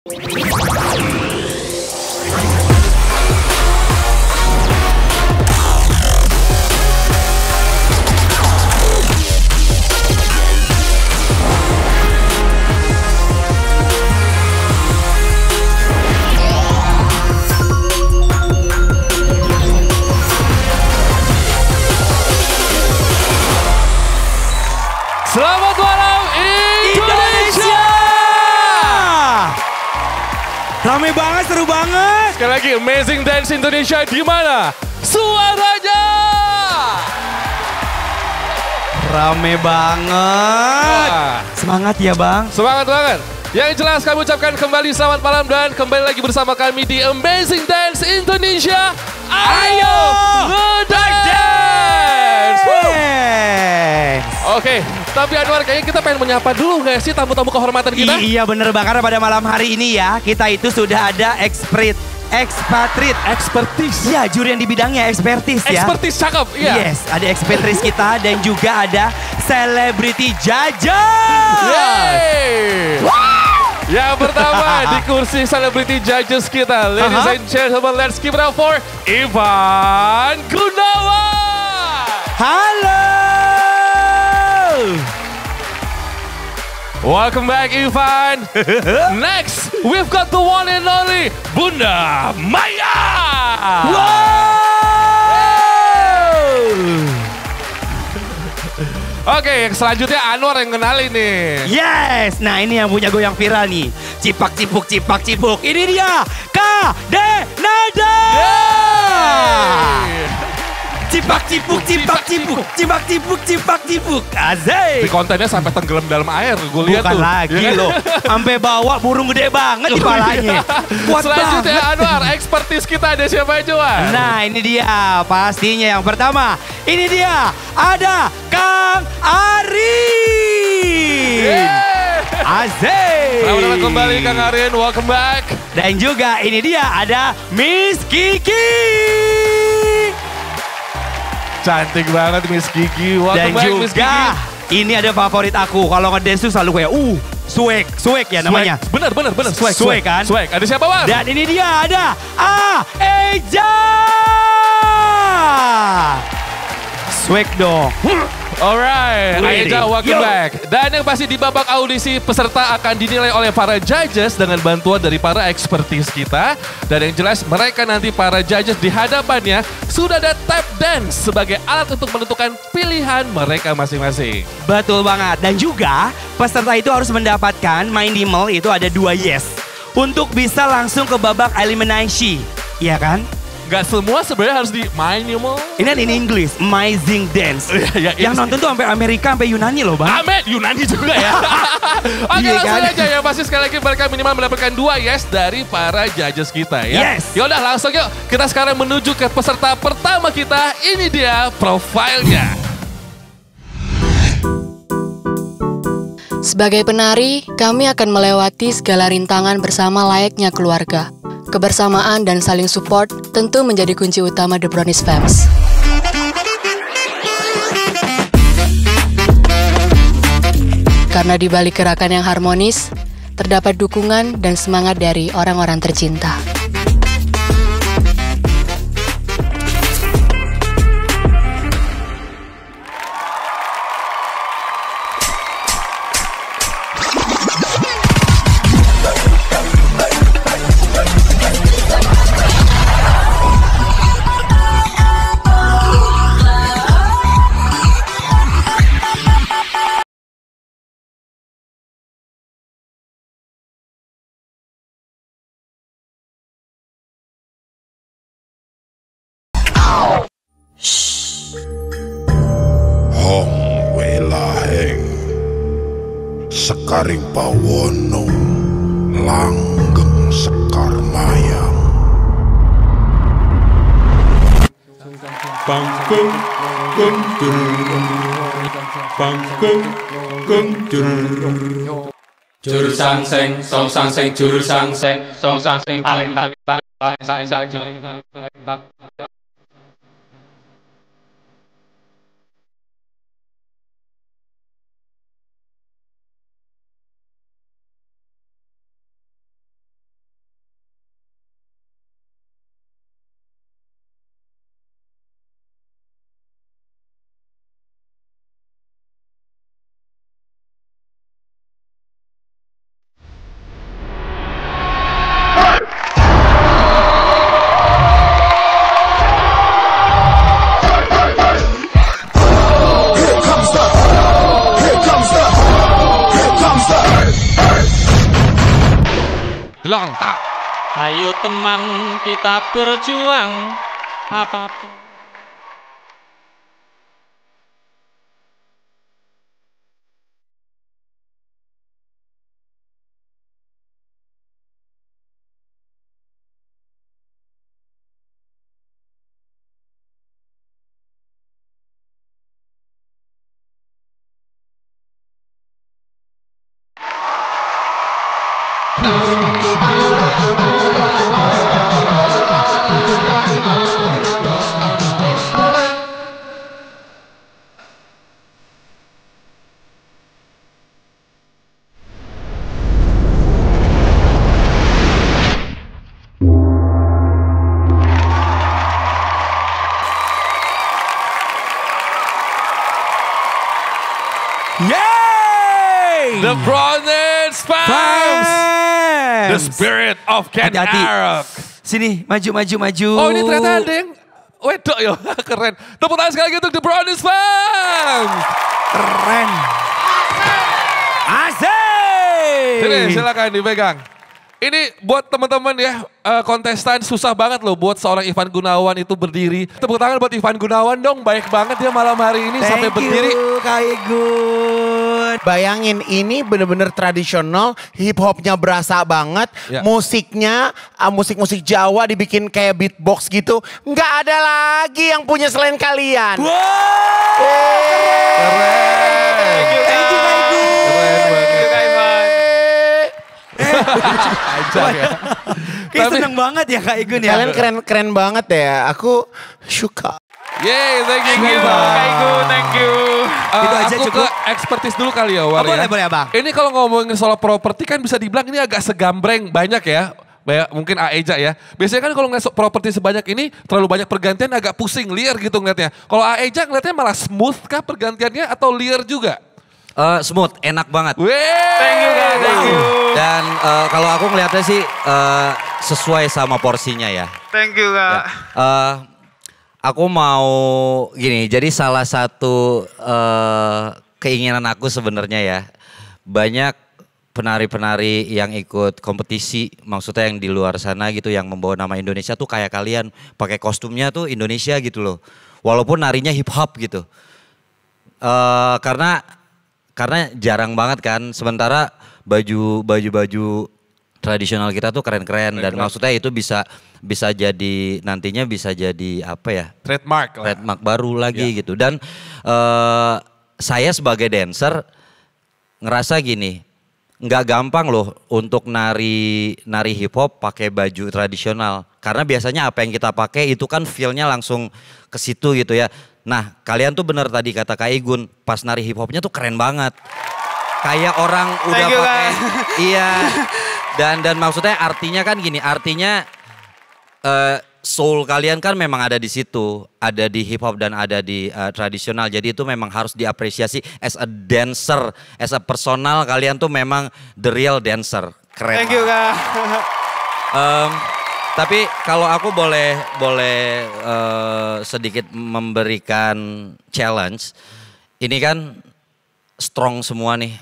Selamat malam Indonesia! Rame banget, seru banget. Sekali lagi Amazing Dance Indonesia di mana? Suaranya! Rame banget. Wah. Semangat ya Bang. Semangat banget. Yang jelas kami ucapkan kembali selamat malam dan kembali lagi bersama kami di Amazing Dance Indonesia. Ayo ngedance! Oke, tapi Anwar kayaknya kita pengen menyapa dulu gak sih tamu-tamu kehormatan kita? Iya bener Bang, karena pada malam hari ini ya kita itu sudah ada expertise. Ya, juri yang di bidangnya expertise ya. Expertise cakep, iya. Yes, ada expertise kita dan juga ada celebrity judges. Yeay! Yang pertama di kursi celebrity judges kita, ladies and gentlemen, let's give it up for Ivan Gunawan. Halo. Welcome back, Ivan. Next, we've got the one and only Bunda Maya. Oke, yang selanjutnya Anwar yang kenalin nih. Yes, nah ini yang punya goyang viral nih. Cipak cipuk. Ini dia, KD Nada. Cipak cipuk. Asik. Di kontennya sampai tenggelam dalam air, gue lihat tuh. Bukan lagi loh, sampai bawa burung gede banget di palanya. Kuat Selanjutnya banget. Anwar, expertise kita ada siapa aja, Wan? Nah ini dia, pastinya yang pertama. Ini dia, ada Kang Ari. Asik. Selamat datang kembali Kang Arin, welcome back. Dan juga ini dia, ada Miss Kiki. Cantik banget Miss Kiki, Dan welcome back Miss Kiki. juga ini ada favorit aku, kalau ngedance tuh selalu kayak swag ya namanya. Bener, swag. Swag kan? Swag, ada siapa Wan? Dan ini dia ada Eja. Swag dong. Alright, Wih, Aeja welcome yo. back. Dan yang pasti di babak audisi peserta akan dinilai oleh para judges dengan bantuan dari para expertise kita. Dan yang jelas mereka nanti para judges di hadapannya sudah ada tap dance sebagai alat untuk menentukan pilihan mereka masing-masing. Betul banget. Dan juga peserta itu harus mendapatkan minimal itu ada 2 yes. Untuk bisa langsung ke babak eliminasi. Iya kan? Gak semua sebenarnya harus di minimal. Ini in English, Amazing Dance. Yang nonton tuh sampai Amerika, sampai Yunani loh Bang. Amin, Yunani juga ya. Oke, Iya langsung kan? aja ya. Pasti sekali lagi mereka minimal mendapatkan 2 yes dari para judges kita ya. Yes. Yaudah langsung yuk. Kita sekarang menuju ke peserta pertama kita. Ini dia profilnya. Sebagai penari, kami akan melewati segala rintangan bersama layaknya keluarga. Kebersamaan dan saling support tentu menjadi kunci utama The Brownies Fams. Karena di balik gerakan yang harmonis, terdapat dukungan dan semangat dari orang-orang tercinta. Hong welaheng Sekaring pawono langgeng sekar mayang Bangkeng Juru sangseng, song sangseng, juru sangseng, song sangseng, paling Long tak. Ayo teman kita berjuang apapun. Yeay! The Bronze Fams. The spirit of Ken Hati-hati. Arok. Sini, maju. Oh ini ternyata ada yang wedok ya, keren. Tepuk tangan sekali lagi untuk The Bronze Fams. Keren. Asik. Sini silakan dipegang. Ini buat teman-teman ya, kontestan susah banget loh buat seorang Ivan Gunawan itu berdiri. Tepuk tangan buat Ivan Gunawan dong, baik banget dia malam hari ini sampai berdiri. Thank you Kak Igun. Bayangin ini bener-bener tradisional, hip hopnya berasa banget, Ya. musiknya musik-musik Jawa dibikin kayak beatbox gitu. Nggak ada lagi yang punya selain kalian. Wow. Keren. Thank you Kak Igun. Keren banget. Aja ya. Kayak Tapi- seneng banget ya Kak Igun ya. Kalian keren banget ya. Aku suka. Yeay, thank you. Thank you, Kak Igun, thank you. Itu aja aku cukup. ke expertise dulu kali ya, War. Oh, ya. boleh, Abang. Ini kalau ngomongin soal properti kan bisa dibilang ini agak segambreng banyak ya. Mungkin Aeja ya. Biasanya kan kalau ngeliat properti sebanyak ini terlalu banyak pergantian agak pusing, liar gitu ngeliatnya. Kalau Aeja ngeliatnya malah smooth kah pergantiannya atau liar juga? Smooth, enak banget. Thank you guys, thank you. Dan kalau aku ngeliatnya sih sesuai sama porsinya ya. Thank you Kak. Aku mau gini, jadi salah satu keinginan aku sebenarnya ya, banyak penari-penari yang ikut kompetisi, maksudnya yang di luar sana gitu, yang membawa nama Indonesia tuh kayak kalian, pakai kostumnya tuh Indonesia gitu loh, walaupun narinya hip hop gitu. Karena jarang banget kan, sementara baju tradisional kita tuh keren-keren dan maksudnya itu bisa jadi nantinya bisa jadi apa ya? Trademark lah. Trademark baru lagi gitu. Dan saya sebagai dancer ngerasa gini, nggak gampang loh untuk nari hip hop pakai baju tradisional. Karena biasanya apa yang kita pakai itu kan feel-nya langsung ke situ gitu ya. Nah, kalian tuh bener tadi kata Kak Igun, pas nari hip hopnya tuh keren banget. Kayak orang udah Thank you, pakai Kak. iya. Dan maksudnya artinya kan gini, artinya soul kalian kan memang ada di situ, ada di hip hop dan ada di tradisional. Jadi itu memang harus diapresiasi as a dancer, as a personal kalian tuh memang the real dancer. Keren. Thank you Kak. Tapi kalau aku boleh sedikit memberikan challenge, ini kan strong semua nih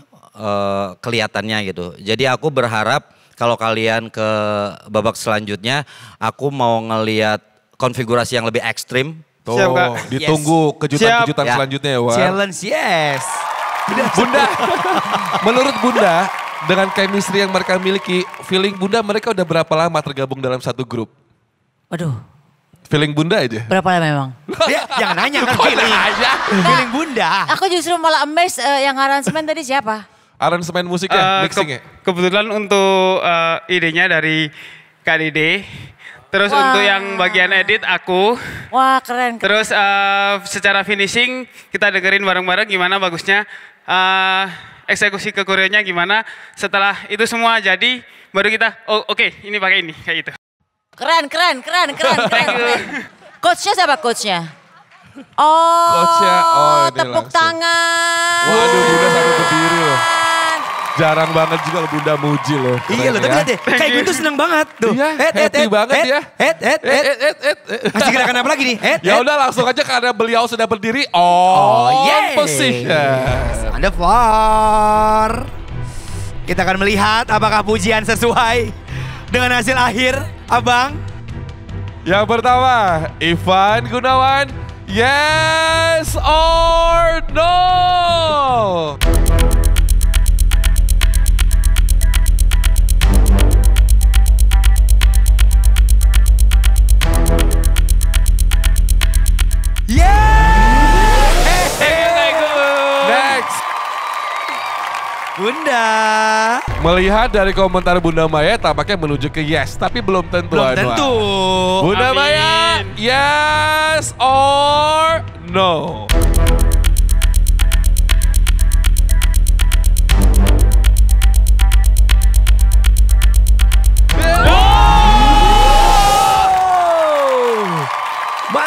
kelihatannya gitu. Jadi aku berharap kalau kalian ke babak selanjutnya, aku mau ngelihat konfigurasi yang lebih ekstrim. Tuh, Siap, Kak. ditunggu kejutan-kejutan Siap. selanjutnya ya, War. Challenge yes. Bunda, menurut Bunda, dengan chemistry yang mereka miliki, feeling Bunda mereka udah berapa lama tergabung dalam satu grup? Waduh, Feeling Bunda aja. berapa lama memang? Ya, jangan nanya kan Kok feeling. nanya? Feeling Bunda. Aku justru malah amazed yang aransemen tadi siapa? Aransemen musiknya, mixingnya. Kebetulan untuk idenya dari Kak Dede. Terus Wah. untuk yang bagian edit aku. Wah keren. Terus secara finishing kita dengerin bareng-bareng gimana bagusnya. Eksekusi ke koreonya gimana. Setelah itu semua jadi baru kita oke, ini pakai ini kayak gitu. Keren. Coachnya siapa coachnya? Oh, Coachnya, oh ini tepuk langsung. tangan. Waduh, Bunda sampai berdiri loh. Jarang banget juga loh Bunda muji loh. Iya loh, tapi lihat deh, kayak gue tuh seneng banget tuh. Iya, happy banget ya. Masih gerakan apa lagi nih? Ya udah langsung aja karena beliau sudah berdiri on yeay. position. On the floor. Kita akan melihat apakah pujian sesuai dengan hasil akhir, Abang? Yang pertama, Ivan Gunawan, yes or no? Next. Bunda. Melihat dari komentar Bunda Maya tampaknya menuju ke yes, tapi belum tentu. Belum Anwar. tentu. Bunda Amin. Maya, yes or no?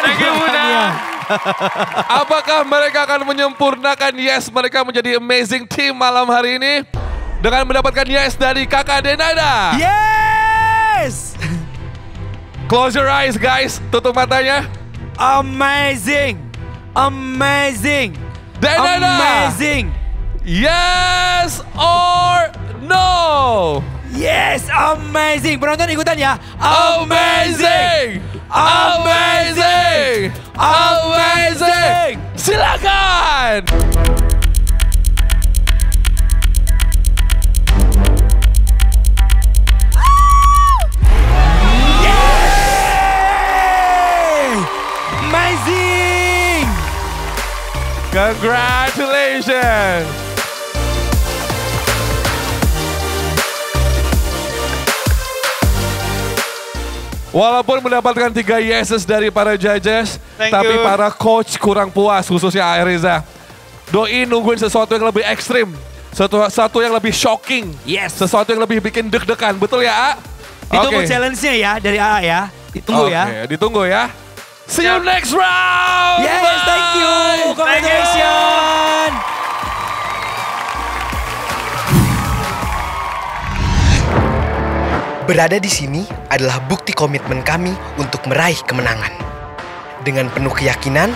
Thank you, Bunda. Apakah mereka akan menyempurnakan yes mereka menjadi amazing team malam hari ini dengan mendapatkan yes dari Kakak Denada? Yes! Close your eyes guys, tutup matanya. Amazing! Amazing! Denada, Amazing! yes or no? Yes, amazing! Penonton ikutan ya. Amazing! Amazing! Amazing! Silakan! Amazing! Congratulations! Walaupun mendapatkan 3 yeses dari para judges, Thank tapi you. para coach kurang puas, khususnya Airiza. Doi nungguin sesuatu yang lebih ekstrim, sesuatu yang lebih shocking, Yes. sesuatu yang lebih bikin deg-degan, betul ya A? Ditunggu Oke. challenge-nya ya dari AA ya. Ditunggu ya. Oke, ditunggu ya. See you next round! Yes, thank you. Bye! Congratulations. Berada di sini adalah bukti komitmen kami untuk meraih kemenangan. Dengan penuh keyakinan,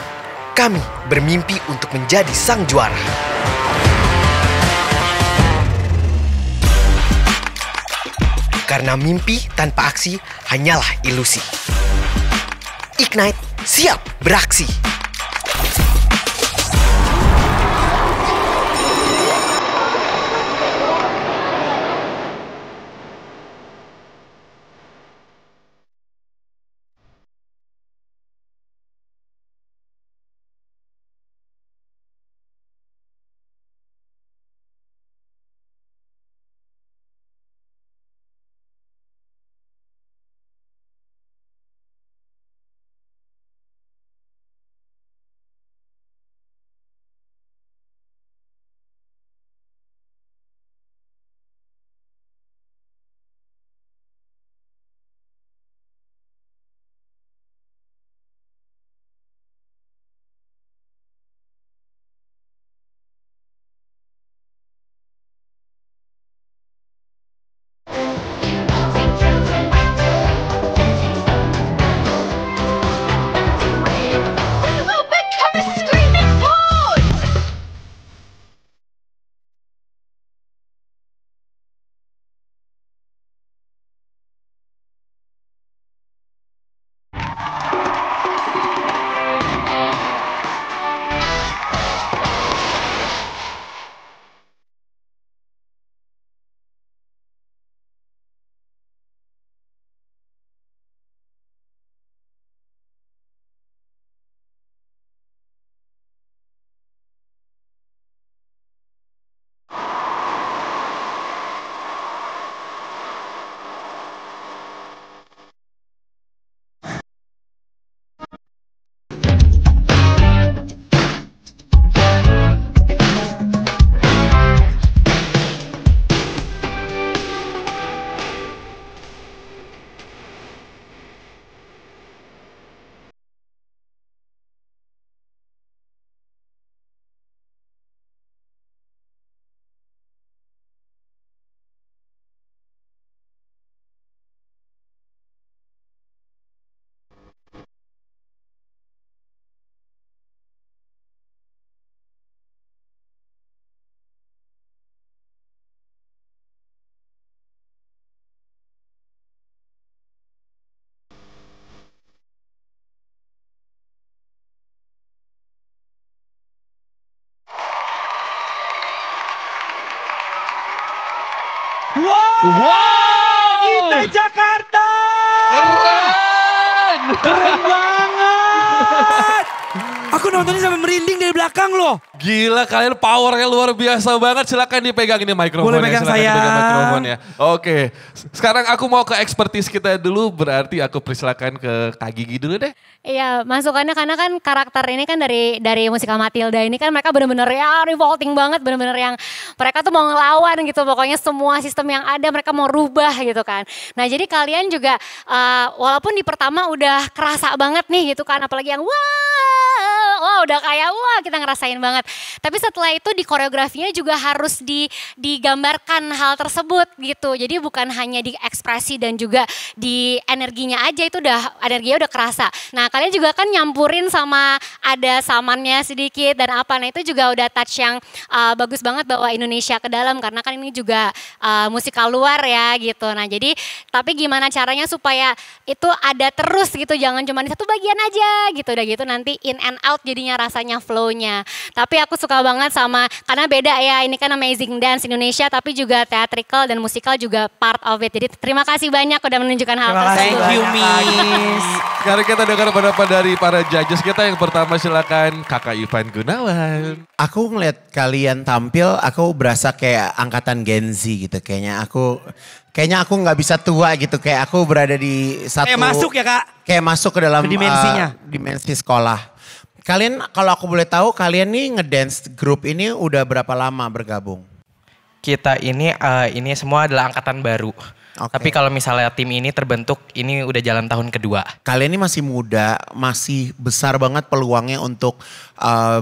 kami bermimpi untuk menjadi sang juara. Karena mimpi tanpa aksi hanyalah ilusi. Ignite, siap beraksi! Wow! IT Jakarta! Keren! Keren banget! Aku nontonnya sampai merinding dari belakang loh. Gila, kalian powernya luar biasa banget. Silakan dipegang ini mikrofonnya. Boleh pegang Silakan saya. dipegang mikrofonnya. Oke, sekarang aku mau ke expertise kita dulu. Berarti aku persilakan ke Kak Gigi dulu deh. Iya, masukannya karena kan karakter ini kan dari musikal Matilda ini kan mereka bener-bener ya revolting banget, bener-bener yang mereka tuh mau ngelawan gitu. Pokoknya semua sistem yang ada mereka mau rubah gitu kan. Nah jadi kalian juga walaupun di pertama udah kerasa banget nih gitu kan, apalagi yang wah udah kayak wah kita ngerasain banget. Tapi setelah itu di koreografinya juga harus digambarkan hal tersebut gitu. Jadi bukan hanya di ekspresi dan juga di energinya aja, itu energinya udah kerasa. Nah kalian juga kan nyampurin sama ada samannya sedikit dan apa. Nah itu juga udah touch yang bagus banget bawa Indonesia ke dalam. Karena kan ini juga musikal luar ya gitu. Nah jadi tapi gimana caranya supaya itu ada terus gitu. Jangan cuma di satu bagian aja gitu. Udah gitu nanti in and out jadinya rasanya flow-nya. Tapi aku suka banget sama, karena beda ya, ini kan Amazing Dance Indonesia tapi juga theatrical dan musikal juga part of it. Jadi terima kasih banyak udah menunjukkan hal tersebut. Thank you Miss. Sekarang kita dengar pendapat dari para judges kita. Yang pertama silakan Kakak Ivan Gunawan. Aku ngeliat kalian tampil, aku berasa kayak angkatan Gen Z gitu. Kayaknya aku nggak bisa tua gitu. Kayak aku berada di satu. Kayak masuk ya Kak? Kayak masuk ke dalam dimensinya. Dimensi sekolah. Kalian kalau aku boleh tahu, kalian nih ngedance grup ini udah berapa lama bergabung? Kita ini semua adalah angkatan baru. Okay. Tapi kalau misalnya tim ini terbentuk, ini udah jalan tahun kedua. Kalian ini masih muda, masih besar banget peluangnya untuk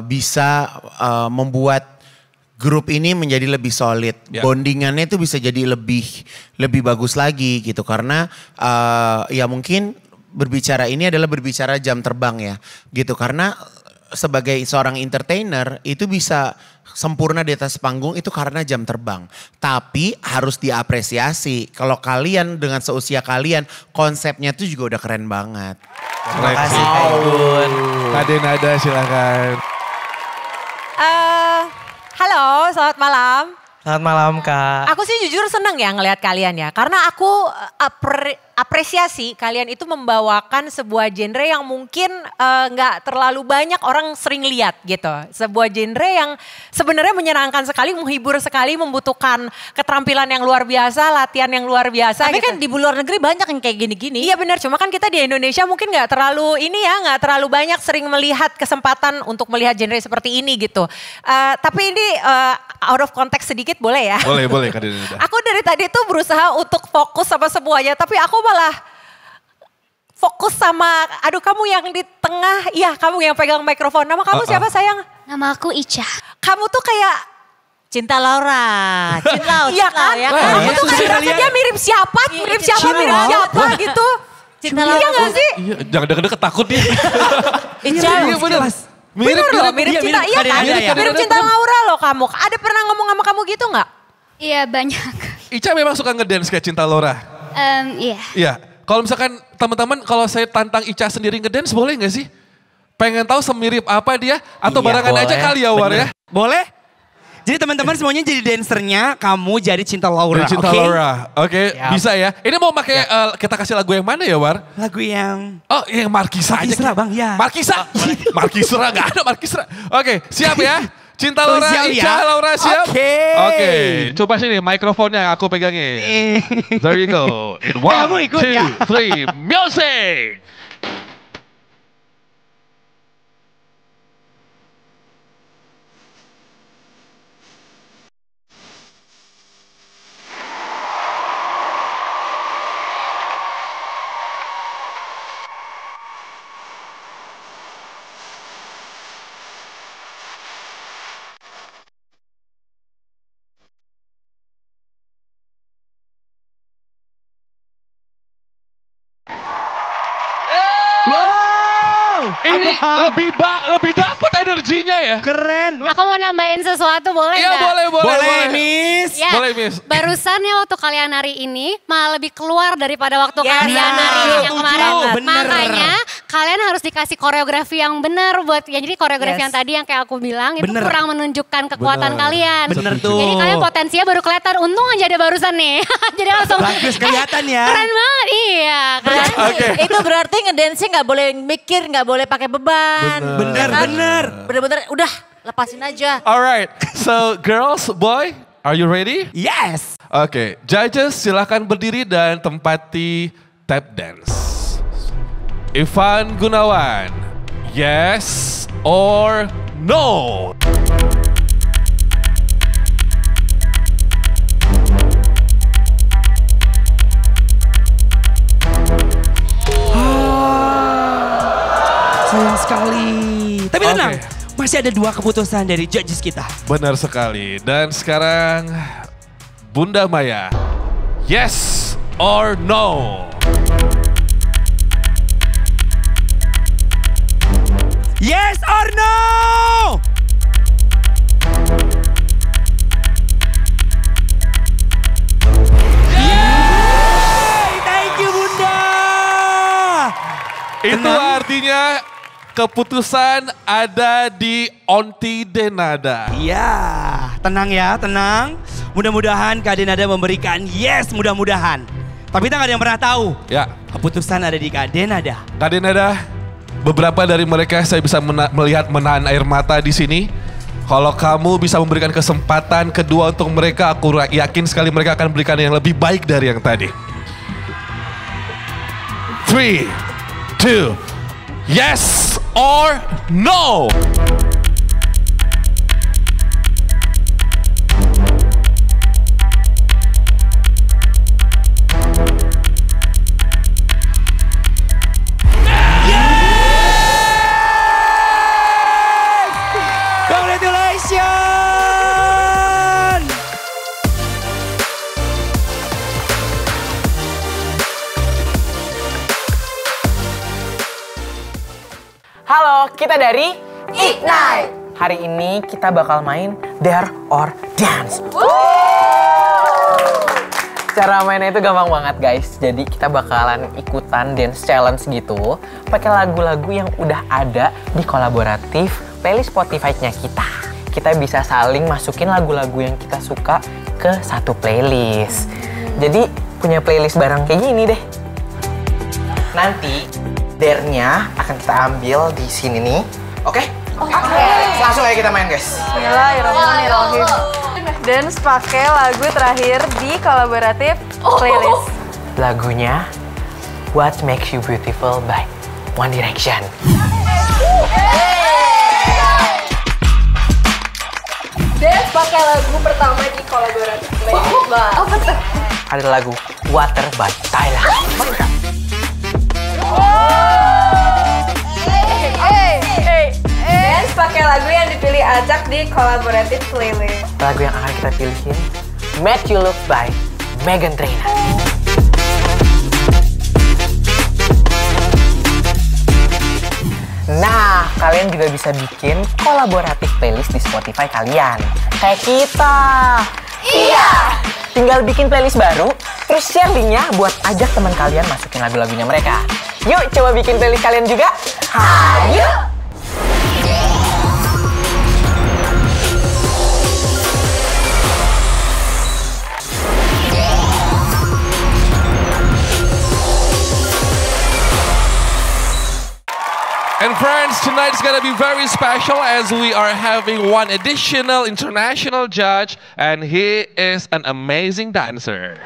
bisa membuat grup ini menjadi lebih solid. Yeah. Bondingannya itu bisa jadi lebih bagus lagi gitu. Karena ya mungkin berbicara ini adalah berbicara jam terbang ya gitu. Karena sebagai seorang entertainer itu bisa sempurna di atas panggung itu karena jam terbang. Tapi harus diapresiasi. Kalau kalian dengan seusia kalian konsepnya itu juga udah keren banget. Terima kasih Kak Igun. Kade Nada silakan. Halo, selamat malam. Selamat malam Kak. Aku sih jujur seneng ya ngelihat kalian ya. Karena aku apresiasi kalian itu membawakan sebuah genre yang mungkin nggak terlalu banyak orang sering lihat gitu. Sebuah genre yang sebenarnya menyenangkan sekali, menghibur sekali, membutuhkan keterampilan yang luar biasa, latihan yang luar biasa. Tapi gitu. kan di luar negeri banyak yang kayak gini-gini. Iya benar, cuma kan kita di Indonesia mungkin nggak terlalu nggak terlalu banyak sering melihat kesempatan untuk melihat genre seperti ini gitu. Tapi ini out of context sedikit boleh ya? Boleh Kak Nada. Aku dari tadi tuh berusaha untuk fokus sama semuanya, tapi aku malah fokus sama, aduh kamu yang di tengah, iya kamu yang pegang mikrofon. Nama kamu siapa sayang? Nama aku Ica. Kamu tuh kayak Cinta Laura, iya kan? ya Kamu kan? tuh kayak rasanya mirip siapa gitu. Cinta Laura. Iya gak sih? Iya, jangan deket-deket takut dia. Ica. Iya bener. Mirip Cinta, iya kan? Mirip Cinta Laura loh kamu. Ada pernah ngomong sama kamu gitu gak? Iya banyak. Ica memang suka ngedance kayak Cinta Laura? Iya. Iya. Kalau misalkan teman-teman kalau saya tantang Ica sendiri ngedance boleh gak sih? Pengen tahu semirip apa dia? Atau Iya, barengan boleh. aja kali ya War ya? Boleh? Jadi teman-teman semuanya jadi dancernya, kamu jadi Cinta Laura. Cinta okay? Laura. Oke, bisa ya. Ini mau pakai kita kasih lagu yang mana ya War? Lagu yang... Oh yang Markisa aja. Markisra Bang, ya. Markisa. Markisra, gak ada Markisra. Oke, siap ya. Cinta Laura, siap Ica, ya? Laura siap? Oke. Coba sini mikrofonnya aku pegangin. There you go. In Kamu 1, ikut ya? 2, 3, music! Ini lebih dapat energinya ya. Keren. Aku mau nambahin sesuatu boleh Iya nggak? boleh. Miss. Ya, Boleh Miss. barusan ya waktu kalian nari ini malah lebih keluar daripada waktu Ya, kalian nari yang setuju, kemarin. bener. Makanya kalian harus dikasih koreografi yang benar buat ya jadi koreografi yang tadi yang kayak aku bilang itu Bener. kurang menunjukkan kekuatan kalian. Bener tuh. Jadi kalian potensinya baru kelihatan. Untung aja ada barusan nih. Jadi langsung Bagus kelihatan ya. keren banget, iya. Itu berarti ngedance nggak boleh mikir, nggak boleh pakai beban. Bener, Kan? bener. Bener-bener udah lepasin aja. Alright, so girls, boy, are you ready? Yes. Oke, judges silahkan berdiri dan tempati tap dance. Ivan Gunawan, yes or no? Sayang sekali. Tapi tenang, Oke. masih ada 2 keputusan dari judges kita. Benar sekali. Dan sekarang Bunda Maya, yes or no? Yes or no? Yeay! Thank you Bunda. Itu Tenang. artinya keputusan ada di Onti Denada. Iya, tenang ya, tenang. Mudah-mudahan Kak Denada memberikan yes, mudah-mudahan. Tapi kita nggak ada yang pernah tahu. Ya. Keputusan ada di Kak Denada. Kak Denada, beberapa dari mereka saya bisa melihat menahan air mata di sini. Kalau kamu bisa memberikan kesempatan kedua untuk mereka, aku yakin sekali mereka akan berikan yang lebih baik dari yang tadi. 3, 2, yes or no? Congratulations! Halo, kita dari Ignite. Hari ini kita bakal main Dare or Dance. Cara mainnya itu gampang banget guys. Jadi kita bakalan ikutan dance challenge gitu. Pakai lagu-lagu yang udah ada di kolaboratif playlist Spotify-nya kita. Kita bisa saling masukin lagu-lagu yang kita suka ke satu playlist. Jadi punya playlist bareng kayak gini deh. Nanti dare-nya akan kita ambil di sini nih. Oke? Oke. Langsung aja kita main guys. Bismillahirrahmanirrahim. Dance pakai lagu terakhir di kolaboratif playlist. Lagunya What Makes You Beautiful by One Direction. Dance pakai lagu pertama di kolaboratif playlist. Apa tuh? Ada lagu Water by Tyler. Dance pakai lagu yang dipilih Acak di kolaboratif playlist. Lagu yang akan kita pilihin Make You Look by Meghan Trainor. Nah, kalian juga bisa bikin kolaboratif playlist di Spotify kalian. Kayak kita. Iya. Tinggal bikin playlist baru, terus share linknya buat ajak teman kalian masukin lagu-lagunya mereka. Yuk, coba bikin playlist kalian juga. Hayo! And friends, tonight is gonna be very special as we are having one additional international judge, and he is an amazing dancer.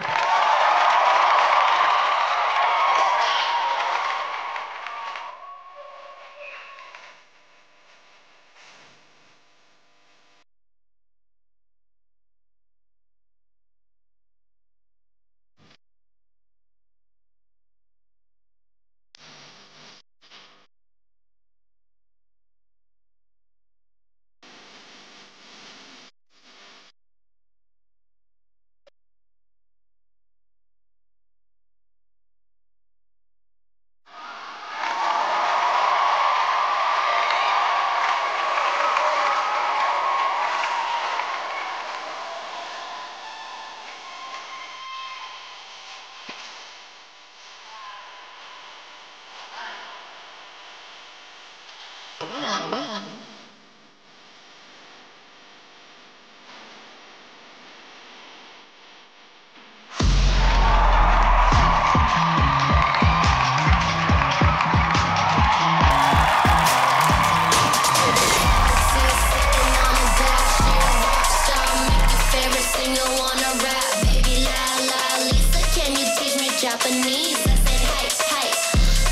Japanese, I said hype, hype.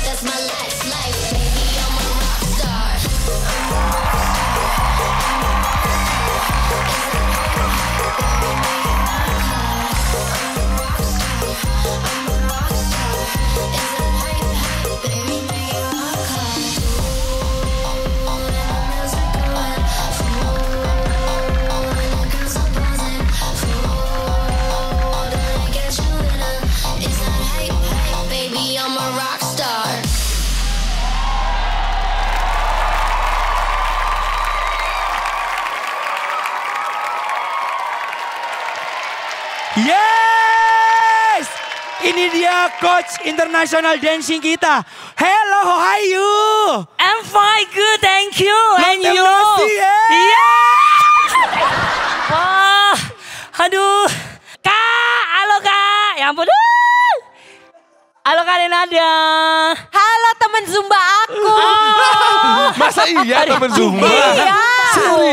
That's my life, baby. I'm a rock star. I'm a rock star. Yes! Ini dia coach international dancing kita. Hello, how are you? I'm fine, good, thank you. And you? Yeah! Wah, aduh. Kak, halo Kak. Ya ampun. Halo Kak Renada. Halo temen Zumba aku. Masa iya temen Zumba? Iya.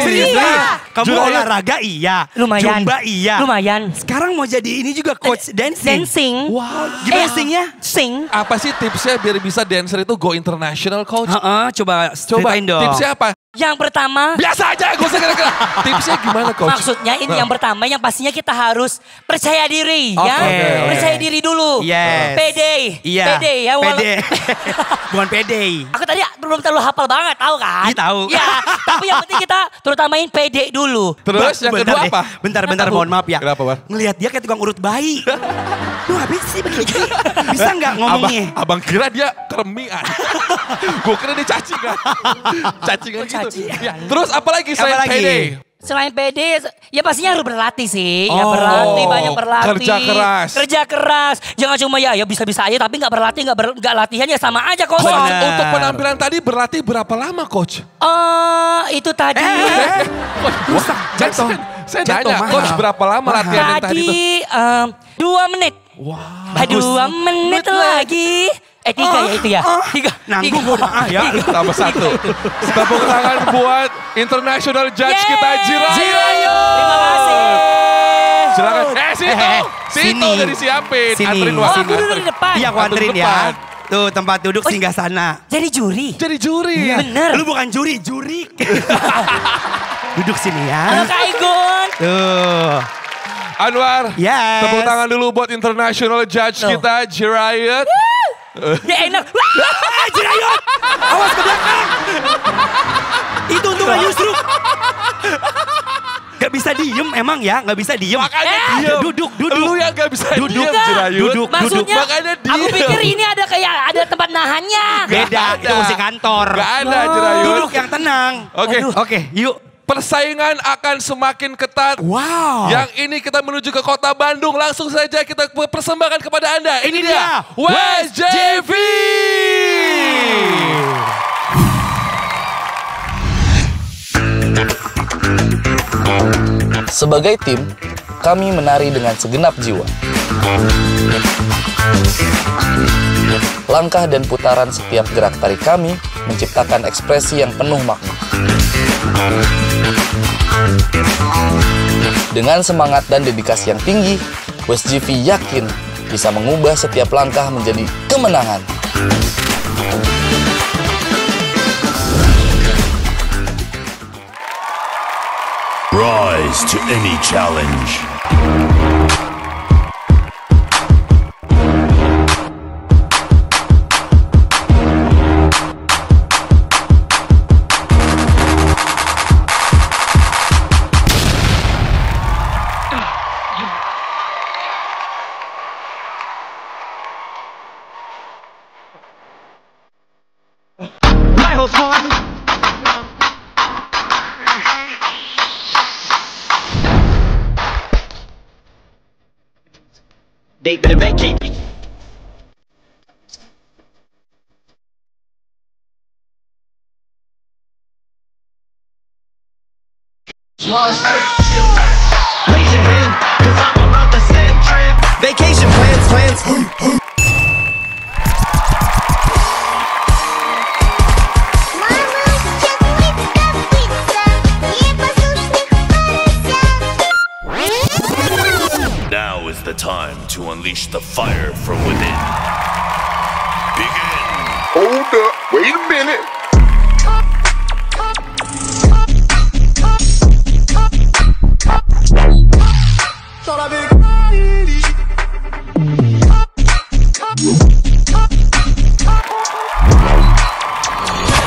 Serius? Iya. Kamu olahraga iya. Lumayan. Zumba iya. Lumayan. Sekarang mau jadi ini juga coach dancing. Dancing. Wow. Gimana singnya? Sing. Apa sih tipsnya biar bisa dancer itu go international, coach? Coba Coba ceritain dong. tipsnya apa? Yang pertama. Biasa aja, gak usah kira-kira. Tipsnya gimana, coach? Maksudnya ini yang pertama, yang pastinya kita harus percaya diri, ya. Oke. Percaya diri dulu. Yes. Pede. Iya. Pede ya. Pede. Bukan pede. Aku tadi belum terlalu hafal banget, tahu kan? Iya tahu. Ya, tapi yang penting kita terutamain pede dulu. Terus yang kedua deh. apa? Bentar, mohon maaf ya. Kenapa, Bang? Ngelihat dia kayak tukang urut bayi. Lu habis sih begini. Bisa nggak ngomongnya? Abang kira dia keremian. Gue kira dia cacingan. Cacingan gitu. Ya, terus apa lagi selain pede? Selain pede, ya pastinya harus berlatih sih. Ya Oh, berlatih, banyak berlatih. kerja keras. Kerja keras. Jangan cuma ya bisa-bisa aja tapi nggak berlatih, nggak latihan ya sama aja coach. Coach, untuk penampilan tadi berlatih berapa lama, coach? Itu tadi. Rusak, jatuh. Saya Jatuh, nanya, mahal. coach berapa lama latihan yang tadi tuh? Tadi 2 menit. Wah. 2 menit lagi. 3 ya itu ya. 3. Nanggung gue ya. Tambah 1. Tepuk tangan buat international judge kita, Jirayo. Terima kasih. Silakan. Situ udah disiapin. Sini. Anterin Oh, wasit. aku duduk di depan. Iya, aku anterin ya. Tuh tempat duduk singgah sana. Jadi juri. Jadi juri. Iya. Bener. Lu bukan juri. Duduk sini ya. Halo Kak Igun. Tuh. Anwar, Yes. tepuk tangan dulu buat international judge kita, Jirayut. Ya enak. Jirayut! Awas ke belakang! Itu untuk justru. Gak bisa diem emang ya, gak bisa diem. Makanya diem. Duduk. Lu yang gak bisa diem, Jirayut. Duduk. Maksudnya Makanya diem. aku pikir ini ada tempat nahannya. Beda, itu musik kantor. Gak ada, Jirayut. Duduk yang tenang. Oke, yuk. Persaingan akan semakin ketat. Wow. Yang ini kita menuju ke kota Bandung. Langsung saja kita persembahkan kepada Anda. Ini dia West JV. Sebagai tim, kami menari dengan segenap jiwa. Langkah dan putaran setiap gerak tari kami menciptakan ekspresi yang penuh makna. Dengan semangat dan dedikasi yang tinggi, West JV yakin bisa mengubah setiap langkah menjadi kemenangan. Rise to any challenge. They better vacate. Vacation plans. Now is the time to unleash the fire from within. Begin. Hold up, wait a minute.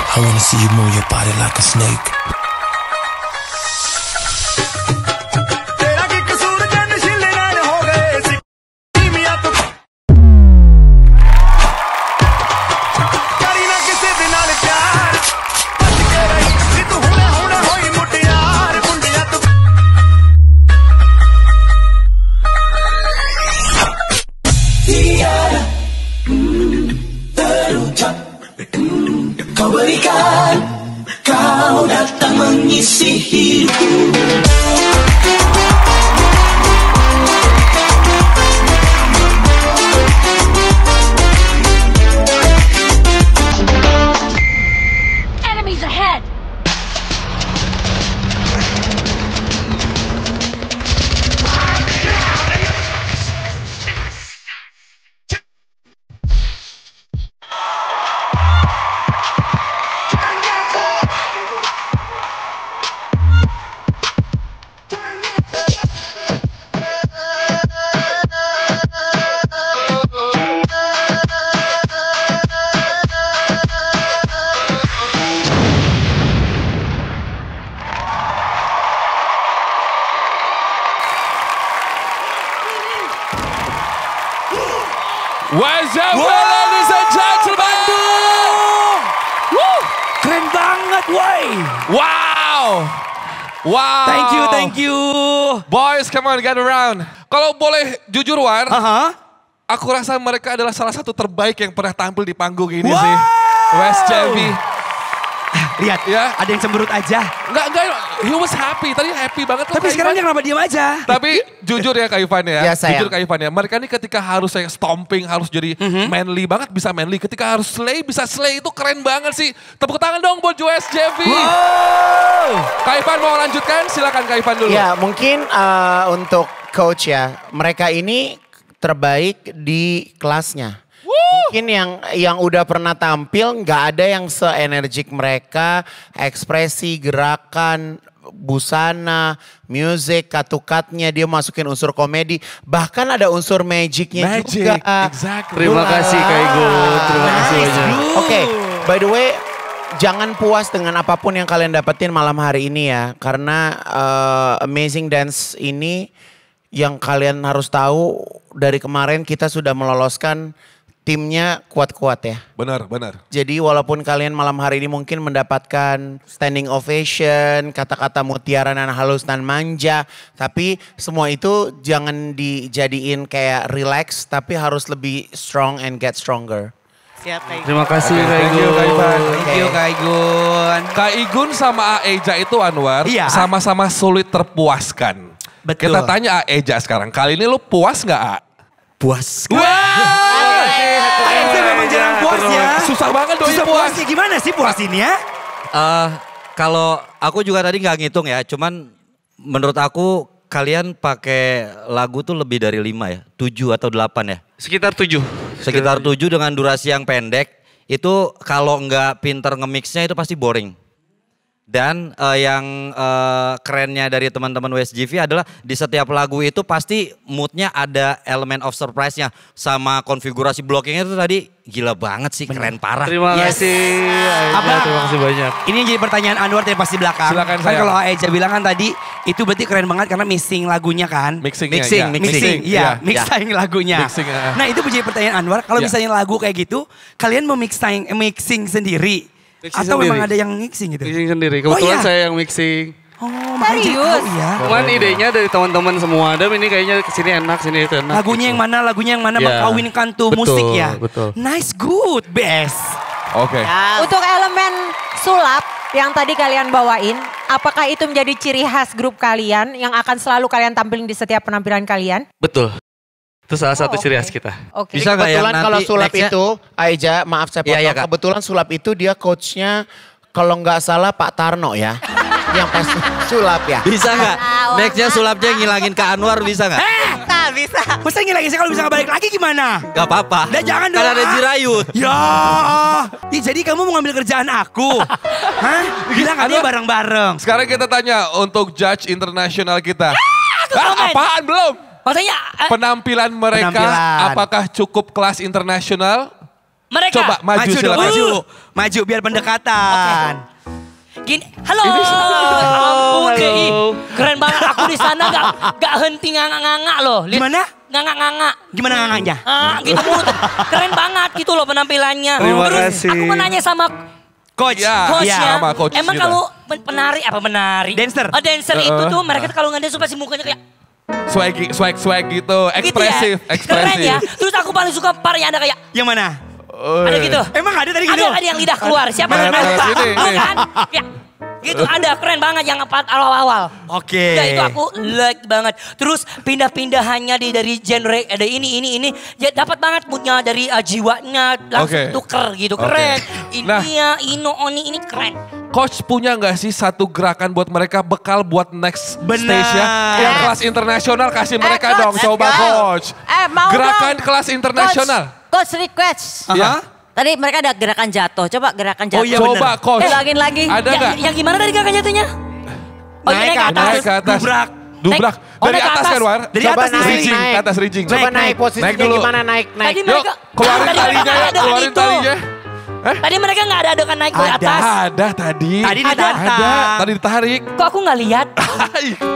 I wanna see you move your body like a snake. Kau berikan, kau datang mengisi hidupku. Enemies ahead! What's up, ladies and gentlemen? Woo! Keren banget, woi. Wow. Wow. Thank you. Boys, come on, get around. Kalau boleh jujur, War. Aku rasa mereka adalah salah satu terbaik yang pernah tampil di panggung ini sih. West Javi. Lihat, ada yang cemberut aja. Enggak, he was happy. Tadi happy banget. Tapi sekarang dia kenapa diam aja? Tapi jujur ya Kak Ivan ya. Ya, sayang. Jujur Kak Ivan ya. Mereka ini ketika harus saya stomping, harus jadi manly banget bisa manly. Ketika harus slay, bisa slay. Itu keren banget sih. Tepuk tangan dong buat West Javi. Wow. Kak Ivan mau lanjutkan? Silakan Kak Ivan dulu. Ya mungkin untuk coach ya. Mereka ini terbaik di kelasnya. Mungkin yang udah pernah tampil nggak ada yang se-energik mereka, ekspresi, gerakan, busana, music, cut-to-cutnya dia masukin unsur komedi, bahkan ada unsur magicnya juga. Exactly. Terima kasih Kak Igun, terima kasih banyak. Oke, by the way, jangan puas dengan apapun yang kalian dapetin malam hari ini ya, karena Amazing Dance ini yang kalian harus tahu dari kemarin kita sudah meloloskan timnya kuat-kuat ya. Benar. Jadi walaupun kalian malam hari ini mungkin mendapatkan standing ovation, kata-kata mutiara dan halus dan manja. Tapi semua itu jangan dijadiin kayak relax, tapi harus lebih strong and get stronger. Siap, Kak Igun. Terima kasih Kak Thank you Igun. Kak Ivan. Thank you Kak Igun. Kak Igun sama Aeja itu Anwar sama-sama sulit terpuaskan. Betul. Kita tanya Aeja sekarang, kali ini lu puas nggak A? Puas. Aeja memang jarang puas ya. Susah banget doi puas. Puasnya gimana sih puas ini ya? Kalau aku juga tadi nggak ngitung ya, cuman menurut aku kalian pakai lagu tuh lebih dari 5 ya, 7 atau 8 ya? Sekitar 7. Sekitar 7 dengan durasi yang pendek, itu kalau nggak pinter nge-mixnya itu pasti boring. Dan yang kerennya dari teman-teman WSGV adalah di setiap lagu itu pasti moodnya ada elemen of surprise-nya. Sama konfigurasi blockingnya itu tadi gila banget sih, keren parah. Terima kasih Aeja, terima kasih banyak. Ini yang jadi pertanyaan Anwar dari pasti belakang. Silakan, kan sayang. kalau Aeja bilang kan tadi itu berarti keren banget karena mixing lagunya kan. Mixing. Iya, mixing lagunya. Mixing, Nah itu menjadi pertanyaan Anwar, kalau misalnya lagu kayak gitu, kalian mau mixing sendiri? Atau memang ada yang mixing gitu? Mixing sendiri, kebetulan saya yang mixing. Oh, makanya jadi tahu ya. Cuman idenya dari teman-teman semua, Adam ini kayaknya kesini enak, sini itu enak. Lagunya yang mana Ya. mengkawinkan tuh Betul, musik ya. betul. Nice, good, best. Oke. Untuk elemen sulap yang tadi kalian bawain, apakah itu menjadi ciri khas grup kalian yang akan selalu kalian tampilin di setiap penampilan kalian? Betul. Itu salah satu ciri khas kita. Oke. Bisa kebetulan kalau sulap itu, Aiza maaf saya potong, kebetulan sulap itu dia coachnya kalau nggak salah Pak Tarno ya. Yang pas sulap ya. Bisa nggak? Nextnya sulapnya ngilangin ke Anwar bisa nggak? Bisa. Masa ngilangin sih kalau bisa balik lagi gimana? Gak apa-apa. Udah jangan dong. Kan ada Jirayut. Ya. Jadi kamu mau ngambil kerjaan aku? Hah? Bilang katanya bareng-bareng. Sekarang kita tanya untuk judge internasional kita. Apaan belum? Maksudnya penampilan mereka apakah cukup kelas internasional? Mereka coba maju silakan. Maju biar pendekatan. Gini, halo. Ampun deh, keren banget aku di sana gak henti nganga-nganga loh. Gimana? Nganga-nganga. Gimana nganganya? Gitu keren banget gitu loh penampilannya. Terima Terus kasih. aku mau nanya sama coachnya. Sama coach Emang kita. kalau penari? Dancer. Oh dancer itu tuh mereka kalau ngedance pasti mukanya kayak swag gitu, ekspresif, Keren ya. Terus aku paling suka part yang ada kayak. Yang mana? Ada gitu. Emang ada tadi gitu? Ada yang lidah keluar. Siapa yang lupa? Kan? Ya, gitu ada keren banget yang part awal-awal. Oke. Ya itu aku like banget. Terus pindah-pindahannya dari genre ada ini. Ya dapat banget moodnya dari jiwanya langsung tuker gitu. Keren. India, ini keren. Coach punya nggak sih satu gerakan buat mereka bekal buat next stage-nya? Yang kelas internasional kasih mereka dong, coba coach. Mau gerakan dong. kelas internasional. Coach request. Ya. Tadi mereka ada gerakan jatuh. Coba gerakan jatuh. Oh iya coba coach. Ulangin lagi. Ada nggak? Yang gimana tadi gerakan jatuhnya? Oh naik ke atas. Dubrak. Dari atas kan War? Dari atas rijing, ke atas rijing. Coba naik posisinya gimana naik. Yuk keluarin talinya ya, keluarin talinya. Tadi mereka nggak ada adegan naik ke atas. Ada tadi. Tadi ditantang. Tadi ditarik. Kok aku nggak lihat?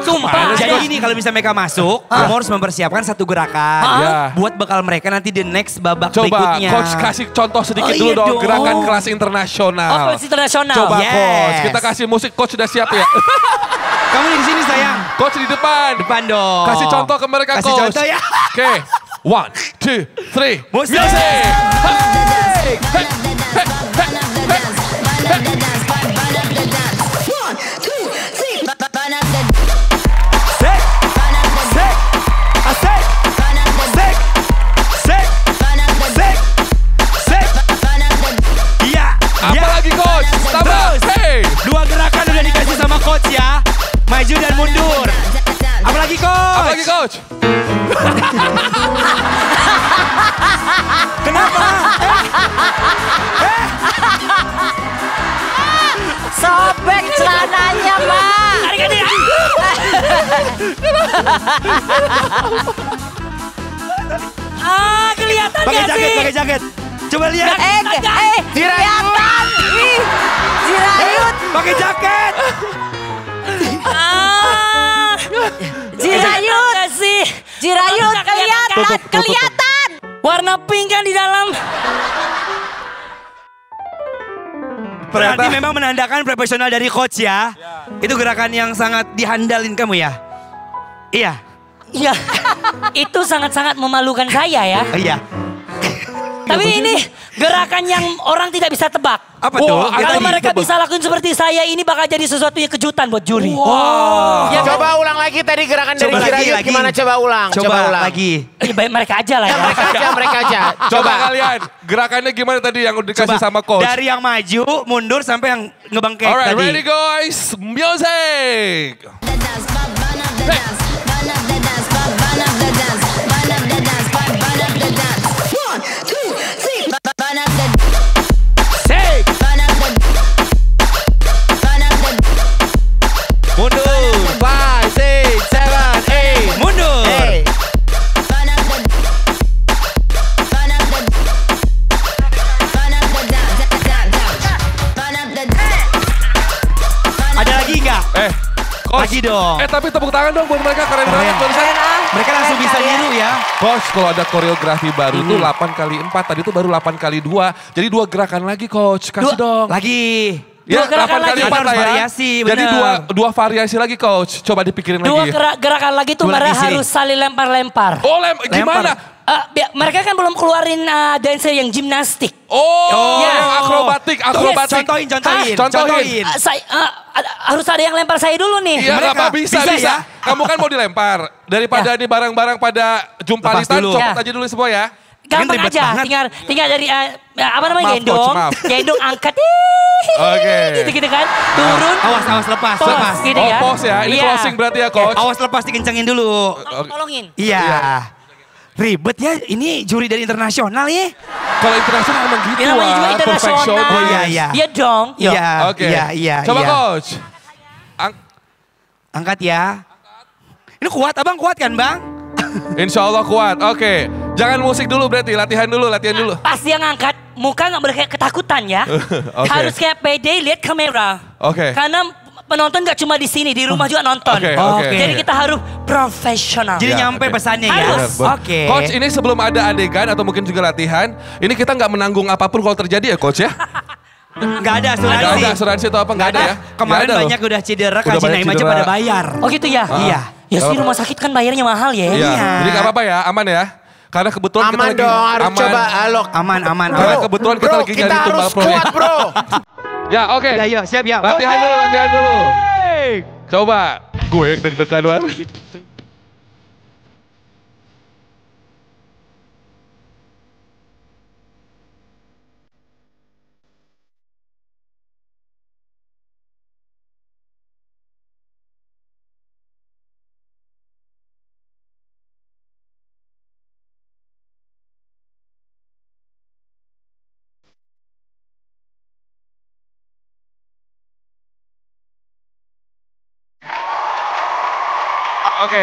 Sumpah. Jadi gini kalau misalnya mereka masuk, kamu harus mempersiapkan satu gerakan. Buat bakal mereka nanti di next babak berikutnya. Coba coach kasih contoh sedikit dulu dong. Gerakan kelas internasional. Oh kelas internasional. Coba coach, kita kasih musik. Coach sudah siap ya? Kamu di sini sayang. Coach di depan. Depan dong. Kasih contoh ke mereka Kasih coach. contoh ya. Oke. 1, 2, 3. Musik. Apalagi coach, tambah. Hey. Dua gerakan udah dikasih sama coach ya. Maju dan mundur. Apalagi coach. Apalagi coach. Kenapa? Sobek celananya, Pak. Kelihatan Pakai gak jaket, sih? pakai jaket. Coba lihat. Kelihatan. Jirayut. Pakai jaket. Jirayut. Sih. Jirayut kelihatan. Kelihatan. Warna pink kan di dalam. Berarti memang menandakan profesional dari coach ya. Itu gerakan yang sangat dihandalin kamu ya. Iya. Iya. Itu sangat-sangat memalukan saya ya. Iya. Tapi ini gerakan yang orang tidak bisa tebak. Apa tuh? Kalau mereka bisa lakuin seperti saya ini bakal jadi sesuatu yang kejutan buat juri. Ya, coba ulang lagi tadi gerakan dari Jirayut gimana coba ulang. Coba ulang lagi. Baik mereka aja lah ya. Mereka aja. Coba kalian, gerakannya gimana tadi yang udah dikasih sama coach? Dari yang maju, mundur sampai yang ngebangkit tadi. Alright, ready guys, music. Mundur. 5, 6, 7, 8. Mundur. Ada lagi nggak? Coach. Lagi dong. Tapi tepuk tangan dong buat mereka, keren banget barusan. Mereka langsung bisa niru ya. Coach, kalau ada koreografi baru tuh 8x4, tadi tuh baru 8x2. Jadi 2 gerakan lagi coach, kasih dong. Lagi. Ya, 8x4 harus lah ya. variasi, Jadi bener. dua variasi lagi coach. Coba dipikirin Dua lagi. gerakan lagi tuh Dua mereka lagi sini. harus saling lempar-lempar. Oh gimana? Mereka kan belum keluarin dancer yang gimnastik. Yang akrobatik. Contohin. Harus ada yang lempar saya dulu nih. Iya, apa bisa. Ya? Kamu kan mau dilempar. Daripada ini barang-barang pada jumpalitan, copot aja dulu semua ya. Gampang aja, tinggal dari gendong angkat. Gitu kan. Turun. Awas lepas. Gitu kan. Pause ya. Ini closing berarti ya, coach. Awas lepas, dikencengin dulu. Tolongin. Iya. Ribet ya, ini juri dari internasional ya. Kalau internasional emang gitu namanya juga internasional. Oh iya. Iya dong. Iya. Coba coach. Angkat ya. Ini kuat, abang kuat kan bang? Insya Allah kuat, oke. Jangan musik dulu berarti, latihan dulu. Pasti yang angkat, muka gak boleh kayak ketakutan ya. Harus kayak pede, lihat kamera. Karena penonton gak cuma di sini, di rumah juga nonton. Jadi kita harus profesional. Jadi nyampe pesannya ya. Harus. Coach, ini sebelum ada adegan atau mungkin juga latihan, ini kita nggak menanggung apapun kalau terjadi ya, coach ya? Nggak ada asuransi. Nggak ada asuransi atau apa, nggak ada ya? Kemarin banyak udah cedera, Kak Naim aja pada bayar. Oh gitu ya? Iya. Ya sih rumah sakit kan bayarnya mahal ya. Iya. Jadi nggak apa-apa ya, aman ya. Karena kebetulan kita lagi harus coba alok. Aman. Karena kebetulan kita lagi nyari tumbal pro. Kuat bro. Ya oke. Ya siap ya. Latihan dulu. Coba. Gue yang deg-degan banget. Oke,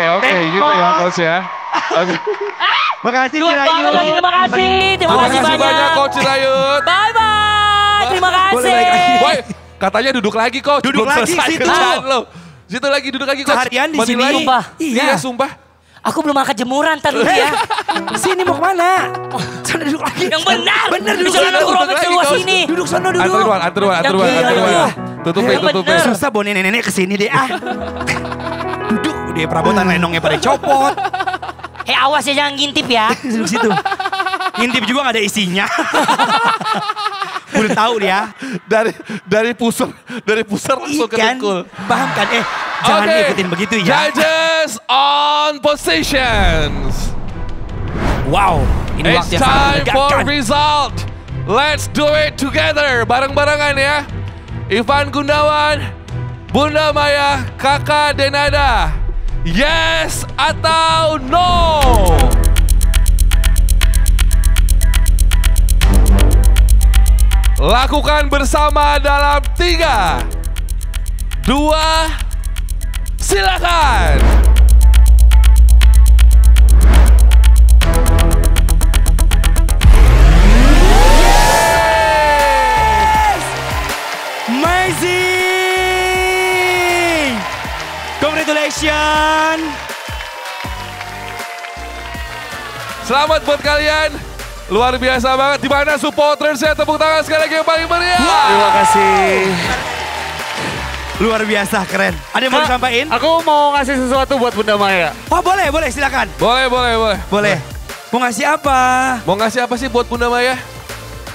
gitu ya coach ya. Makasih Cirayut. Terima kasih banyak coach Cirayut. Bye. Terima kasih. Boy, katanya duduk lagi coach. Duduk lagi situ. Situ lagi duduk lagi coach. Seharian di sini. Sumpah. Iya, sumpah. Aku belum angkat jemuran tadi ya. Sini mau kemana? Sana duduk lagi. Yang benar. Bener duduk sana. Duduk sini. Duduk sana duduk. Aturan. Tutupin. Susah bawa nenek-nenek kesini deh Duduk, udah perabotan lenongnya pada copot. Awas ya jangan ngintip ya. Duduk situ. Ngintip juga gak ada isinya. Udah tahu dia. Dari pusar langsung ke dengkul. Paham kan? Jangan ikutin begitu ya. Judges on positions. Wow, ini It's time for result. Let's do it together. Bareng-barengan ya. Ivan Gundawan, Bunda Maya, Kakak Denada. Yes atau no? Lakukan bersama dalam 3, 2, silakan. Amazing! Congratulations! Selamat buat kalian. Luar biasa banget. Di mana supportersnya? Tepuk tangan sekali lagi yang paling meriah. Terima kasih. Luar biasa, keren. Ada yang mau disampaikan? Aku mau ngasih sesuatu buat Bunda Maya. Oh boleh, silakan. Boleh. Mau ngasih apa? Mau ngasih apa sih buat Bunda Maya?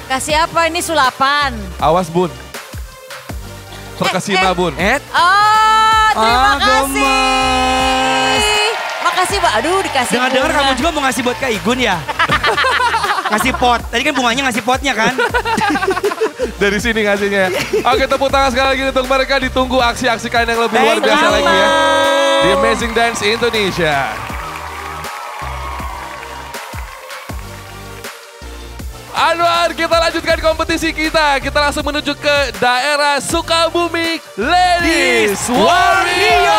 Kasih apa ini sulapan? Awas Bun. Terkesima Bun. Terima kasih. Makasih Mbak. Aduh dikasih Dengar-dengar kamu juga mau ngasih buat Kak Igun ya? Ngasih pot. Tadi kan bunganya ngasih potnya kan? Dari sini ngasihnya. Oke, tepuk tangan sekali lagi untuk mereka. Ditunggu aksi-aksi kalian yang lebih luar biasa lagi ya. Di Amazing Dance Indonesia. Anwar, kita lanjutkan kompetisi kita. Kita langsung menuju ke daerah Sukabumi Ladies Warrior.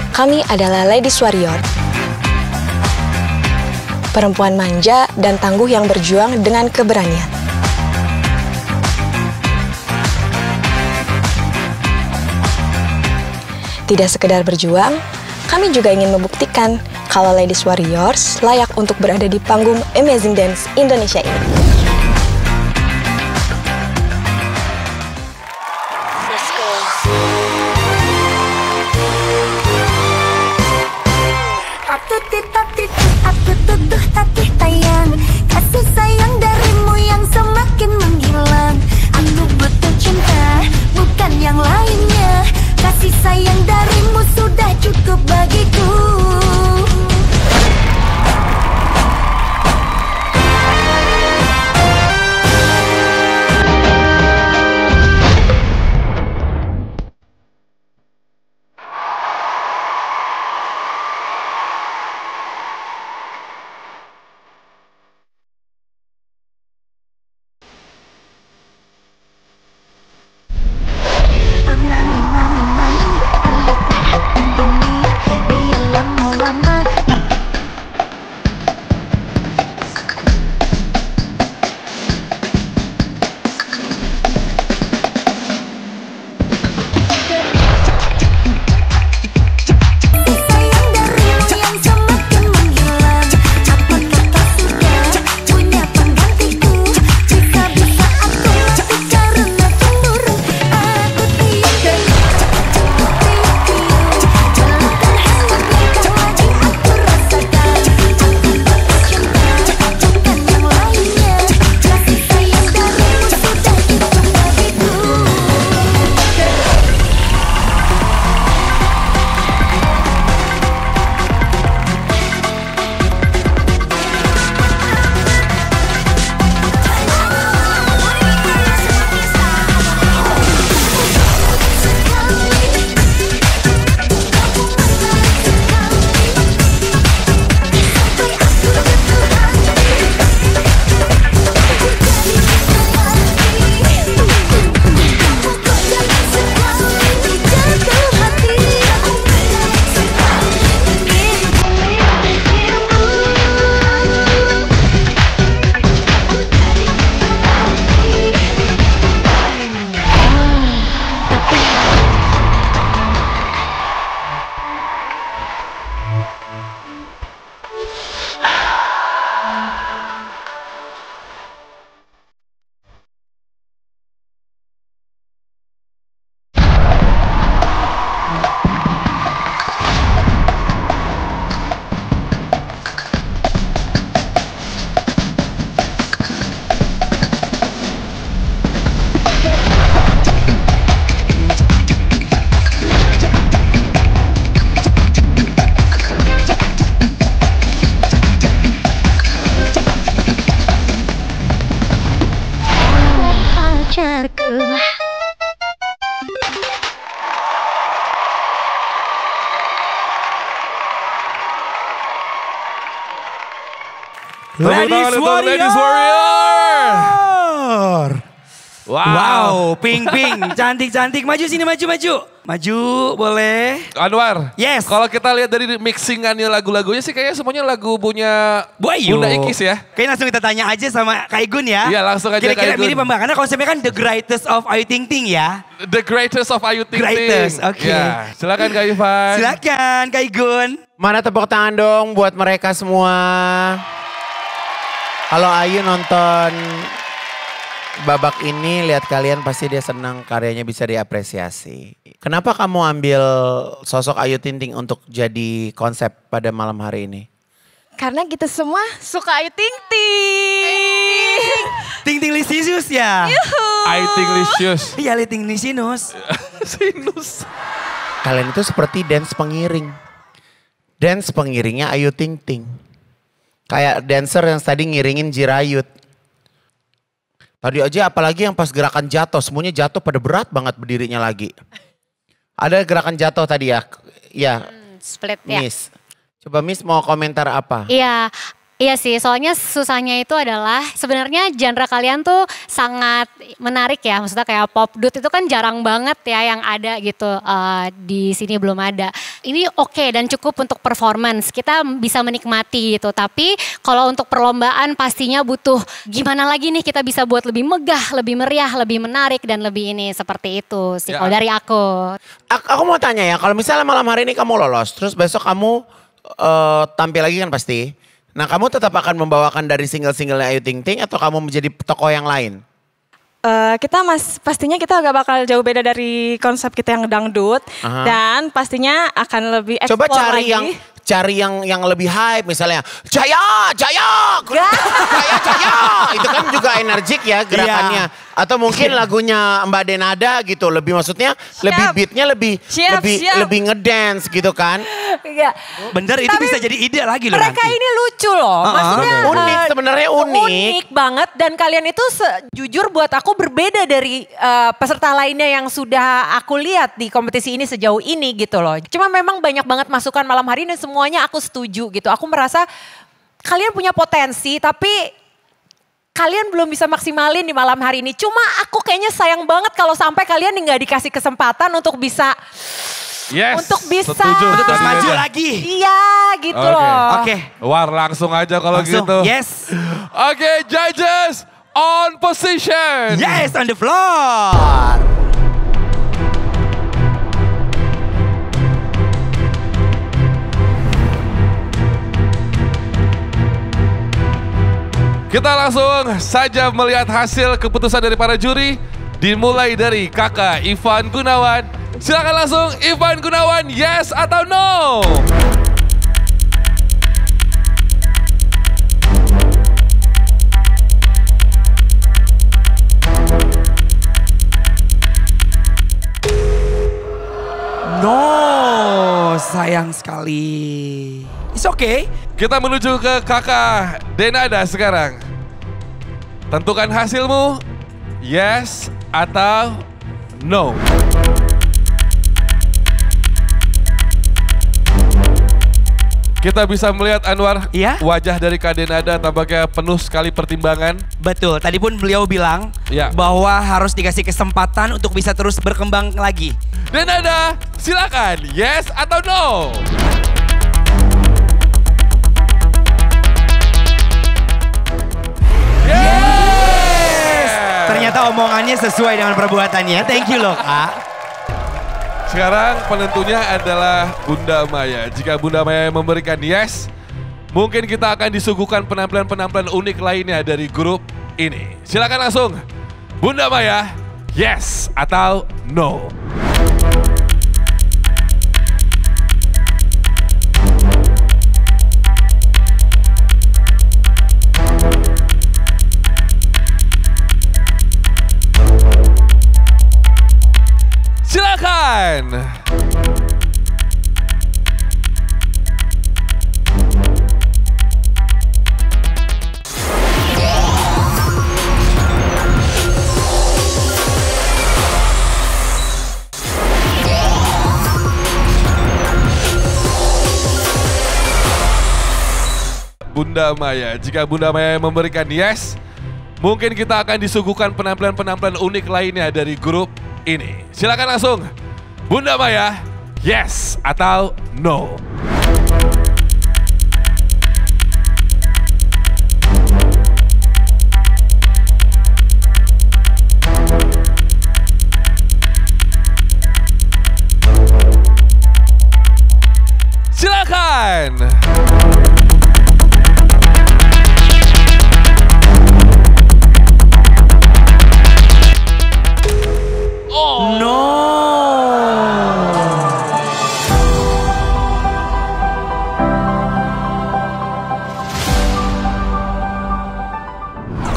Kami adalah Ladies Warrior. Perempuan manja dan tangguh yang berjuang dengan keberanian. Tidak sekedar berjuang, kami juga ingin membuktikan kalau Ladies Warriors layak untuk berada di panggung Amazing Dance Indonesia ini. sayang darimu sudah cukup bagiku. Ladies Warrior. Wow, ping, cantik. Maju sini, maju. Maju, boleh. Anwar. Yes. Kalau kita lihat dari mixingannya lagu-lagunya sih kayaknya semuanya lagu punya Bunda Ikis ya. Kayaknya langsung kita tanya aja sama Kak Igun ya. Iya, langsung aja Kak Igun. Kira-kira mirip Mbak, karena konsepnya kan The Greatest of Ayu Ting Ting ya. The Greatest of Ayu Ting Ting. Greatest, oke. Ya, silakan Kak Ivan. Silakan Kak Igun. Mana tepuk tangan dong buat mereka semua. Kalau Ayu nonton babak ini, lihat kalian pasti dia senang, karyanya bisa diapresiasi. Kenapa kamu ambil sosok Ayu Ting Ting untuk jadi konsep pada malam hari ini? Karena kita semua suka Ayu Ting Ting. Ting Ting Lisius ya? Ayu Ting Lisius. Iya, Ting Lisinus. Sinus. Kalian itu seperti dance pengiring. Dance pengiringnya Ayu Ting Ting. Kayak dancer yang tadi ngiringin Jirayut. Tadi aja apalagi yang pas gerakan jatuh, semuanya jatuh pada berat banget berdirinya lagi. Ada gerakan jatuh tadi ya? Iya. Split ya. Miss. Coba Miss mau komentar apa? Iya sih, soalnya susahnya itu adalah sebenarnya genre kalian tuh sangat menarik ya. Maksudnya kayak pop dude itu kan jarang banget ya yang ada gitu. Di sini belum ada. Ini oke dan cukup untuk performance. Kita bisa menikmati gitu. Tapi kalau untuk perlombaan pastinya butuh gimana lagi nih kita bisa buat lebih megah, lebih meriah, lebih menarik dan lebih ini seperti itu sih kalau dari aku. Aku mau tanya ya, kalau misalnya malam hari ini kamu lolos, terus besok kamu tampil lagi kan pasti. Nah, kamu tetap akan membawakan dari single-singlenya Ayu Ting Ting atau kamu menjadi tokoh yang lain? Pastinya kita agak bakal jauh beda dari konsep kita yang dangdut. Dan pastinya akan lebih explore coba lagi. cari yang lebih hype, misalnya Jaya, Jaya, Jaya. Itu kan juga energik ya gerakannya. Atau mungkin lagunya Mbak Denada gitu, lebih maksudnya lebih beatnya lebih ngedance gitu kan. Iya. Bener, itu bisa jadi ide lagi loh mereka nanti. ini lucu loh. Maksudnya unik, sebenarnya unik. Unik banget dan kalian itu jujur buat aku berbeda dari peserta lainnya yang sudah aku lihat di kompetisi ini sejauh ini gitu loh. Cuma memang banyak banget masukan malam hari ini dan semuanya aku setuju gitu. Aku merasa kalian punya potensi tapi kalian belum bisa maksimalin di malam hari ini. Cuma aku kayaknya sayang banget kalau sampai kalian nggak dikasih kesempatan untuk bisa untuk terus maju lagi. Iya gitu loh. Oke. War langsung aja kalau gitu. Yes. Oke, judges on position. Yes, on the floor. Kita langsung saja melihat hasil keputusan dari para juri. Dimulai dari kakak Ivan Gunawan. Silakan langsung Ivan Gunawan, yes atau no? No, sayang sekali. It's okay. Kita menuju ke kakak Denada sekarang. Tentukan hasilmu, yes atau no. Kita bisa melihat Anwar, wajah dari Kak Denada tampaknya penuh sekali pertimbangan. Betul, tadi pun beliau bilang bahwa harus dikasih kesempatan untuk bisa terus berkembang lagi. Denada, silakan, yes atau no? Yes! Ternyata omongannya sesuai dengan perbuatannya. Thank you loh Kak. Sekarang penentunya adalah Bunda Maya. Jika Bunda Maya memberikan yes, mungkin kita akan disuguhkan penampilan-penampilan unik lainnya dari grup ini. Silakan langsung, Bunda Maya, yes atau no? Silakan. Bunda Maya, jika Bunda Maya memberikan yes, mungkin kita akan disuguhkan penampilan-penampilan unik lainnya dari grup ini. Silakan langsung, Bunda Maya, yes atau no? Silakan.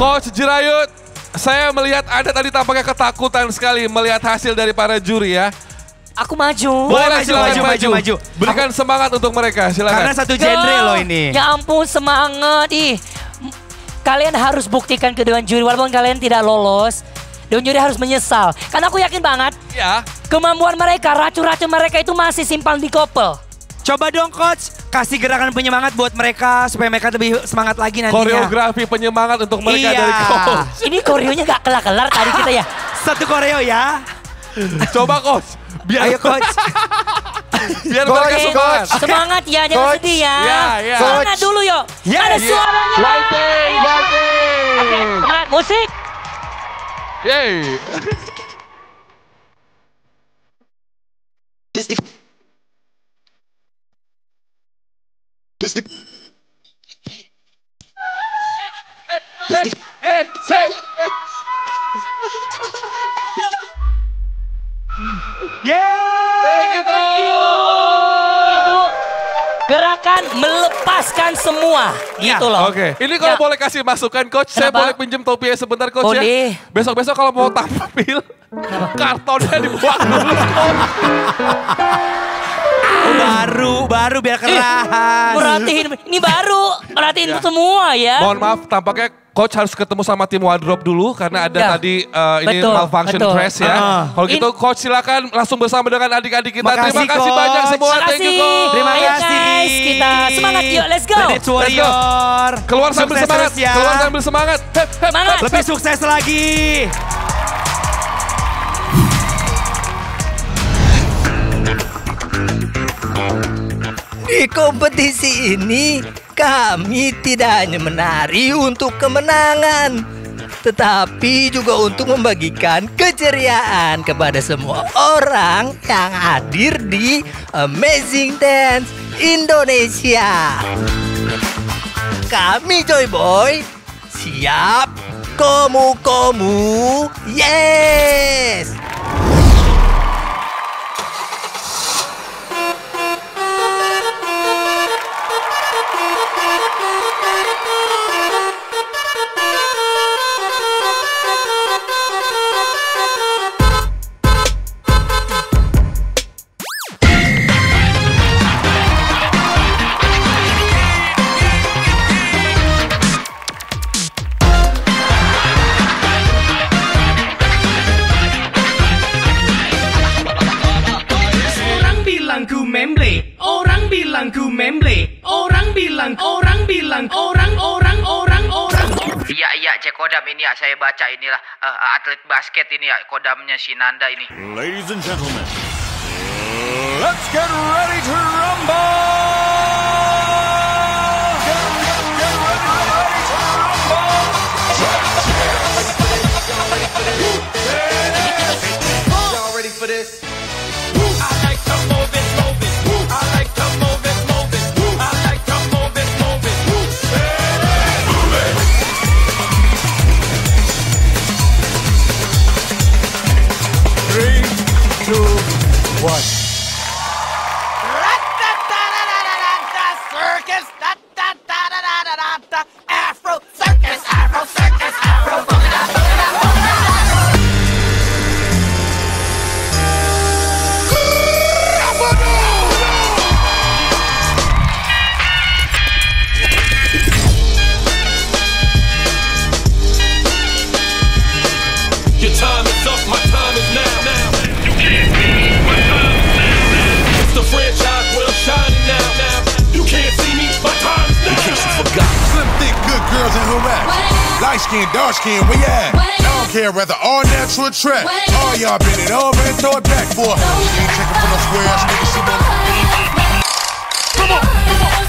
Coach Jirayut, saya melihat Anda tadi tampaknya ketakutan sekali melihat hasil dari para juri ya. Aku maju. Boleh, maju. Berikan semangat untuk mereka, silakan. Karena satu genre loh ini. Ya ampun, semangat. Kalian harus buktikan ke dewan juri walaupun kalian tidak lolos. Dewan juri harus menyesal. Karena aku yakin banget. Ya. Kemampuan mereka, racun-racun mereka itu masih simpang di kopel. Coba dong coach, kasih gerakan penyemangat buat mereka supaya mereka lebih semangat lagi nantinya. Koreografi penyemangat untuk mereka dari coach. Ini koreonya gak kelar-kelar tadi kita ya. Satu koreo ya. Coba coach. Ayo coach. Biar mereka semangat. Semangat ya, jangan sedih ya. Semangat dulu yuk. Ada suaranya. Lighting. Oke, semangat musik. Yeay. Gerakan melepaskan semua. Gitu loh. Oke. Ini kalau boleh kasih masukan coach, saya boleh pinjem topinya sebentar coach ya. Besok-besok kalau mau tampil, kartonnya dibuang dulu coach. Baru biar keras. Perhatiin, ini baru. Perhatiin semua ya. Mohon maaf, tampaknya coach harus ketemu sama tim wardrobe dulu karena ada tadi ini malfunction dress ya. Kalau gitu coach silakan langsung bersama dengan adik-adik kita. Terima kasih banyak semua. Thank you coach. Terima kasih. Guys, kita semangat yuk, let's go. Reddit Warrior. Keluar sambil semangat. Ya. Keluar sambil semangat. Semangat. Lebih sukses lagi. Di kompetisi ini, kami tidak hanya menari untuk kemenangan, tetapi juga untuk membagikan keceriaan kepada semua orang yang hadir di Amazing Dance Indonesia. Kami Joy Boy, siap komu-komu, yes! Iya cek kodam ini ya, saya baca inilah atlet basket ini ya, kodamnya si Nanda ini. Ladies and gentlemen, let's get ready to rumble! Y'all ready for this? What? Circus, Afro circus, Afro circus, Afro Your time is up, my time is now. You can't see me, my time is now. It's the franchise where I'm shining now. You can't see me, my time is now. In case you forgot. Slim, thick, good girls in her rap. Light skin, dark skin, where you at? I don't care whether all natural or track. All y'all bend it over and throw it back for. She ain't checking for no square ass nigga, she wanna. Come on, come on.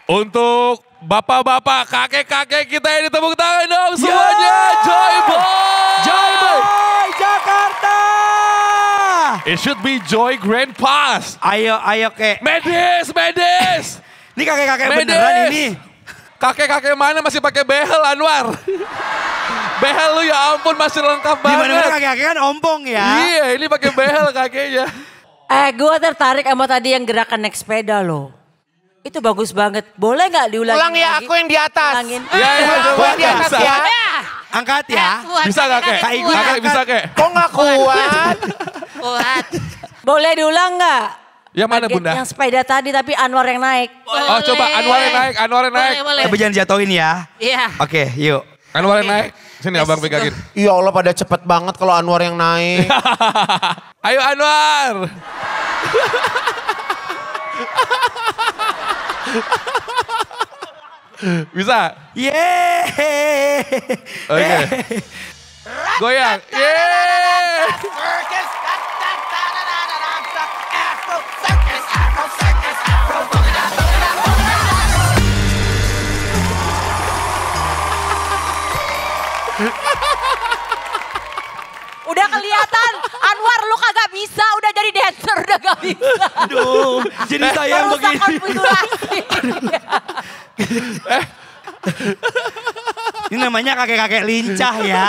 Untuk bapak-bapak, kakek-kakek kita ini tepuk tangan dong semuanya. Joy Boy! Joy Boy Jakarta! It should be Joy Grandpas. Ayo kek. Medis! Ini kakek-kakek beneran ini. Kakek-kakek mana masih pakai behel Anwar? Behel lu ya ampun masih lengkap banget. Gimana kakek-kakek kan ompong ya. Iya ini pakai behel kakeknya. Gue tertarik sama tadi yang gerakan naik sepeda loh. Itu bagus banget. Boleh nggak diulangi Ulang ya, lagi? aku yang di atas. Ulangin. Iya, Aku yang di atas ya. Angkat ya. Bisa gak kek? Kak Igun bisa kek? Kok nggak kuat? Kuat. Boleh diulang nggak? Yang mana Bunda? Yang sepeda tadi tapi Anwar yang naik. Oh coba Anwar yang naik, Anwar yang naik. Tapi jangan jatuhin ya. Iya. Oke, yuk. Anwar yang naik. Sini abang pegangin. Ya Allah pada cepet banget kalau Anwar yang naik. Ayo Anwar. Bisa? Yeay. Oke. Goyang. Yeay. Udah kelihatan, Anwar lu kagak bisa, udah jadi dancer udah gak bisa. Aduh, jadi saya yang Merusak begini. konfigurasi. Ini namanya kakek-kakek lincah ya.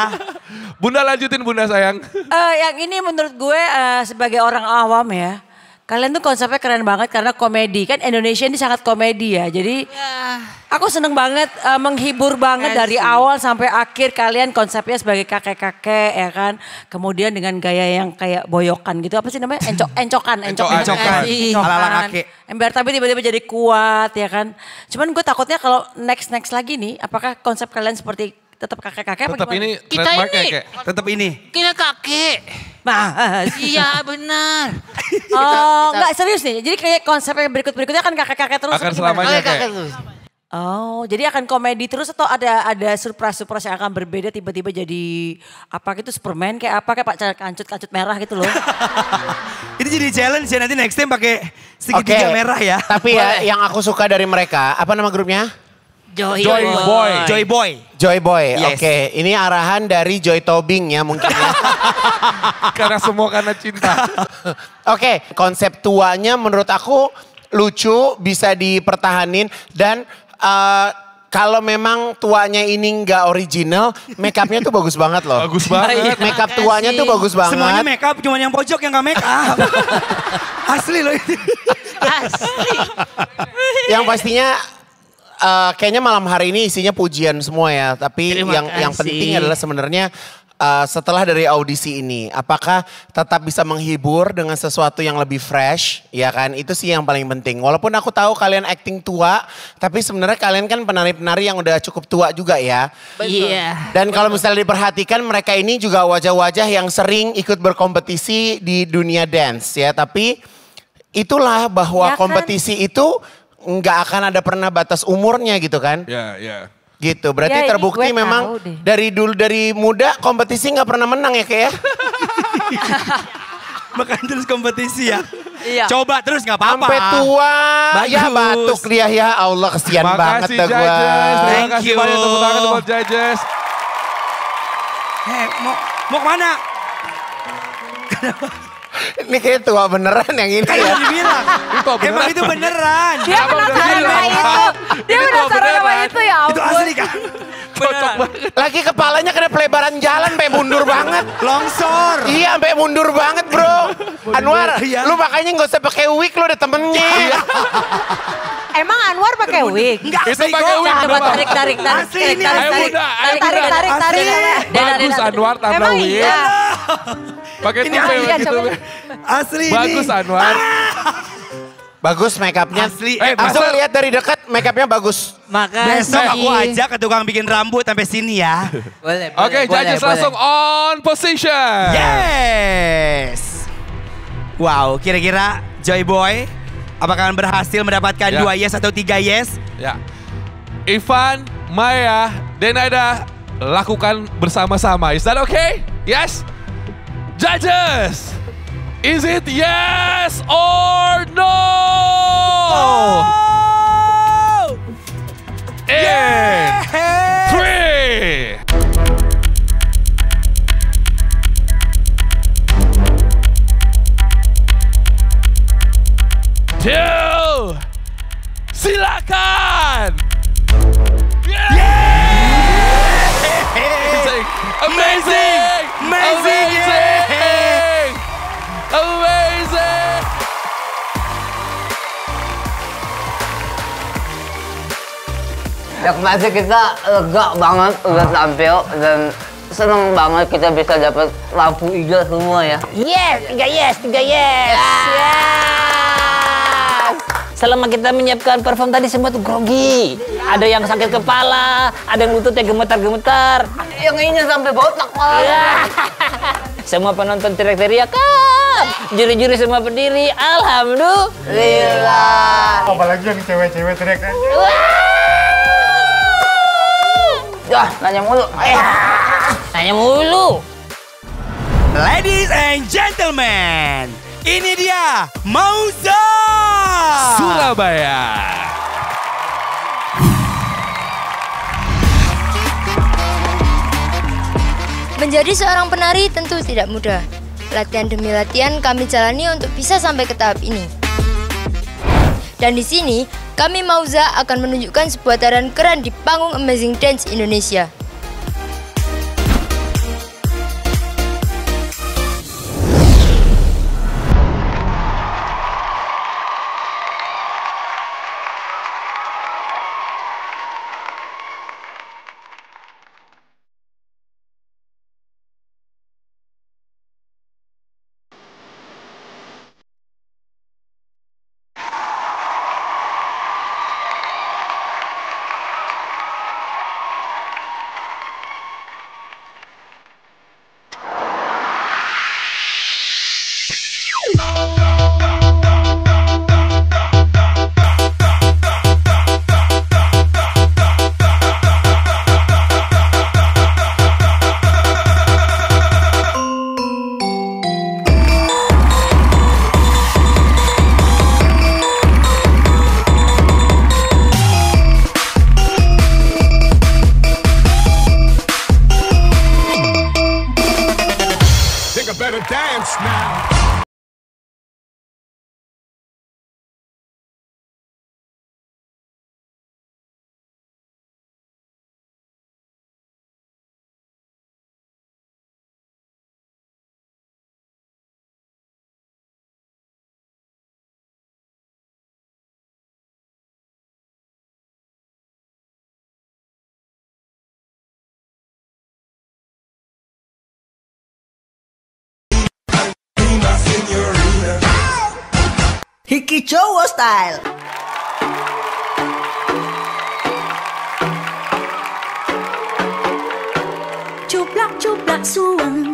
Bunda lanjutin Bunda sayang. Yang ini menurut gue sebagai orang awam ya. Kalian tuh konsepnya keren banget karena komedi. Kan Indonesia ini sangat komedi ya. Jadi aku seneng banget, menghibur banget dari awal sampai akhir. Kalian konsepnya sebagai kakek-kakek ya kan. Kemudian dengan gaya yang kayak boyokan gitu. Apa sih namanya? Encokan. Ala-ala kakek. Ember tapi tiba-tiba jadi kuat ya kan. Cuman gue takutnya kalau next lagi nih. Apakah konsep kalian seperti tetap kakek-kakek apa Tetap gimana? ini Kita trademarknya ini. kayak. Tetap ini. Kita kakek. Mas. Iya benar. Oh enggak serius nih. Jadi kayak konsep yang berikutnya kan kakek-kakek terus. Akan apa gimana? selamanya kayak. Oh, jadi akan komedi terus atau ada surprise yang akan berbeda tiba-tiba jadi apa gitu Superman kayak apa kayak Pak kancut merah gitu loh. Ini jadi challenge ya nanti next time pakai segitiga merah ya. Tapi ya yang aku suka dari mereka, apa nama grupnya? Joy Boy. Joy Boy, Yes. oke. Ini arahan dari Joy Tobing ya mungkin ya. Karena semua karena cinta. Oke, konsep tuanya menurut aku lucu, bisa dipertahanin dan kalau memang tuanya ini nggak original, make upnya tuh bagus banget loh. Bagus banget. Make up tuanya tuh bagus banget. Semuanya make up, cuma yang pojok yang gak make up. Asli loh ini. Yang pastinya kayaknya malam hari ini isinya pujian semua ya. Tapi yang penting adalah sebenarnya setelah dari audisi ini, apakah tetap bisa menghibur dengan sesuatu yang lebih fresh, ya kan? Itu sih yang paling penting. Walaupun aku tahu kalian acting tua, tapi sebenarnya kalian kan penari-penari yang udah cukup tua juga ya. Iya. Dan kalau misalnya diperhatikan, mereka ini juga wajah-wajah yang sering ikut berkompetisi di dunia dance ya. Tapi itulah bahwa Ya kan? kompetisi itu nggak akan ada pernah batas umurnya gitu kan? Ya, ya. Gitu, berarti Ya, ini terbukti gue memang tahu deh. dari muda kompetisi nggak pernah menang ya kayak. Makan terus kompetisi ya. Iya. Coba terus gak apa-apa. Sampai tua, ya Bagus. batuk dia ya Allah kesian banget Makasih dah gua. judges. Terima Thank kasih you. banyak tepuk tangan buat judges. Mau kemana? Ini kayak tua beneran yang ini Kan ya. udah dibilang. Emang itu beneran. Dia penasaran sama itu. Dia penasaran sama itu ya Itu ampun. asli kan? Lagi kepalanya kena pelebaran jalan sampai mundur banget. Longsor. Iya sampai mundur banget bro. Anwar, Iya. lu makanya gak usah pakai wig, lu ada temennya. Emang Anwar pakai wig? Enggak Itu asli pakai kok. wig. Coba tarik. Asli ini Ayo asli. Bunda, ayo Tarik. Asli. Bagus Anwar tambah Emang wig. iya? Pakai Ini tupai iya, begitu. coba. Asli ini. Bagus Anwar. Bagus make upnya. Asli. Aku lihat dari dekat make upnya bagus. Besok aku ajak ke tukang bikin rambut sampai sini ya. Boleh. Oke, judges langsung on position. Yes. Wow, kira-kira Joy Boy apakah berhasil mendapatkan Ya. 2 yes atau 3 yes? Ya. Ivan, Maya, Denada lakukan bersama-sama. Is that okay? Yes? Judges, is it yes or no? In 3, 2, silakan. Amazing! Amazing! Amazing! Amazing! Amazing! Ya pasti kita lega banget udah tampil dan seneng banget kita bisa dapat lampu hijau semua ya. Yes, 3 yes, 3 yes. Yes. Selama kita menyiapkan perform tadi semua tuh grogi. Ada yang sakit kepala, ada yang lututnya gemetar-gemetar. Yang ingin sampai botak Semua penonton teriak-teriak, juri-juri semua berdiri, alhamdulillah. Apalagi yang cewek-cewek teriak aja. Ya, nanya mulu. Nanya mulu. Ladies and gentlemen, ini dia Mauza Surabaya. Menjadi seorang penari tentu tidak mudah. Latihan demi latihan kami jalani untuk bisa sampai ke tahap ini. Dan di sini, kami Mauza akan menunjukkan sebuah tarian keren di panggung Amazing Dance Indonesia. Hiki Cowok Style. Cuplak-cuplak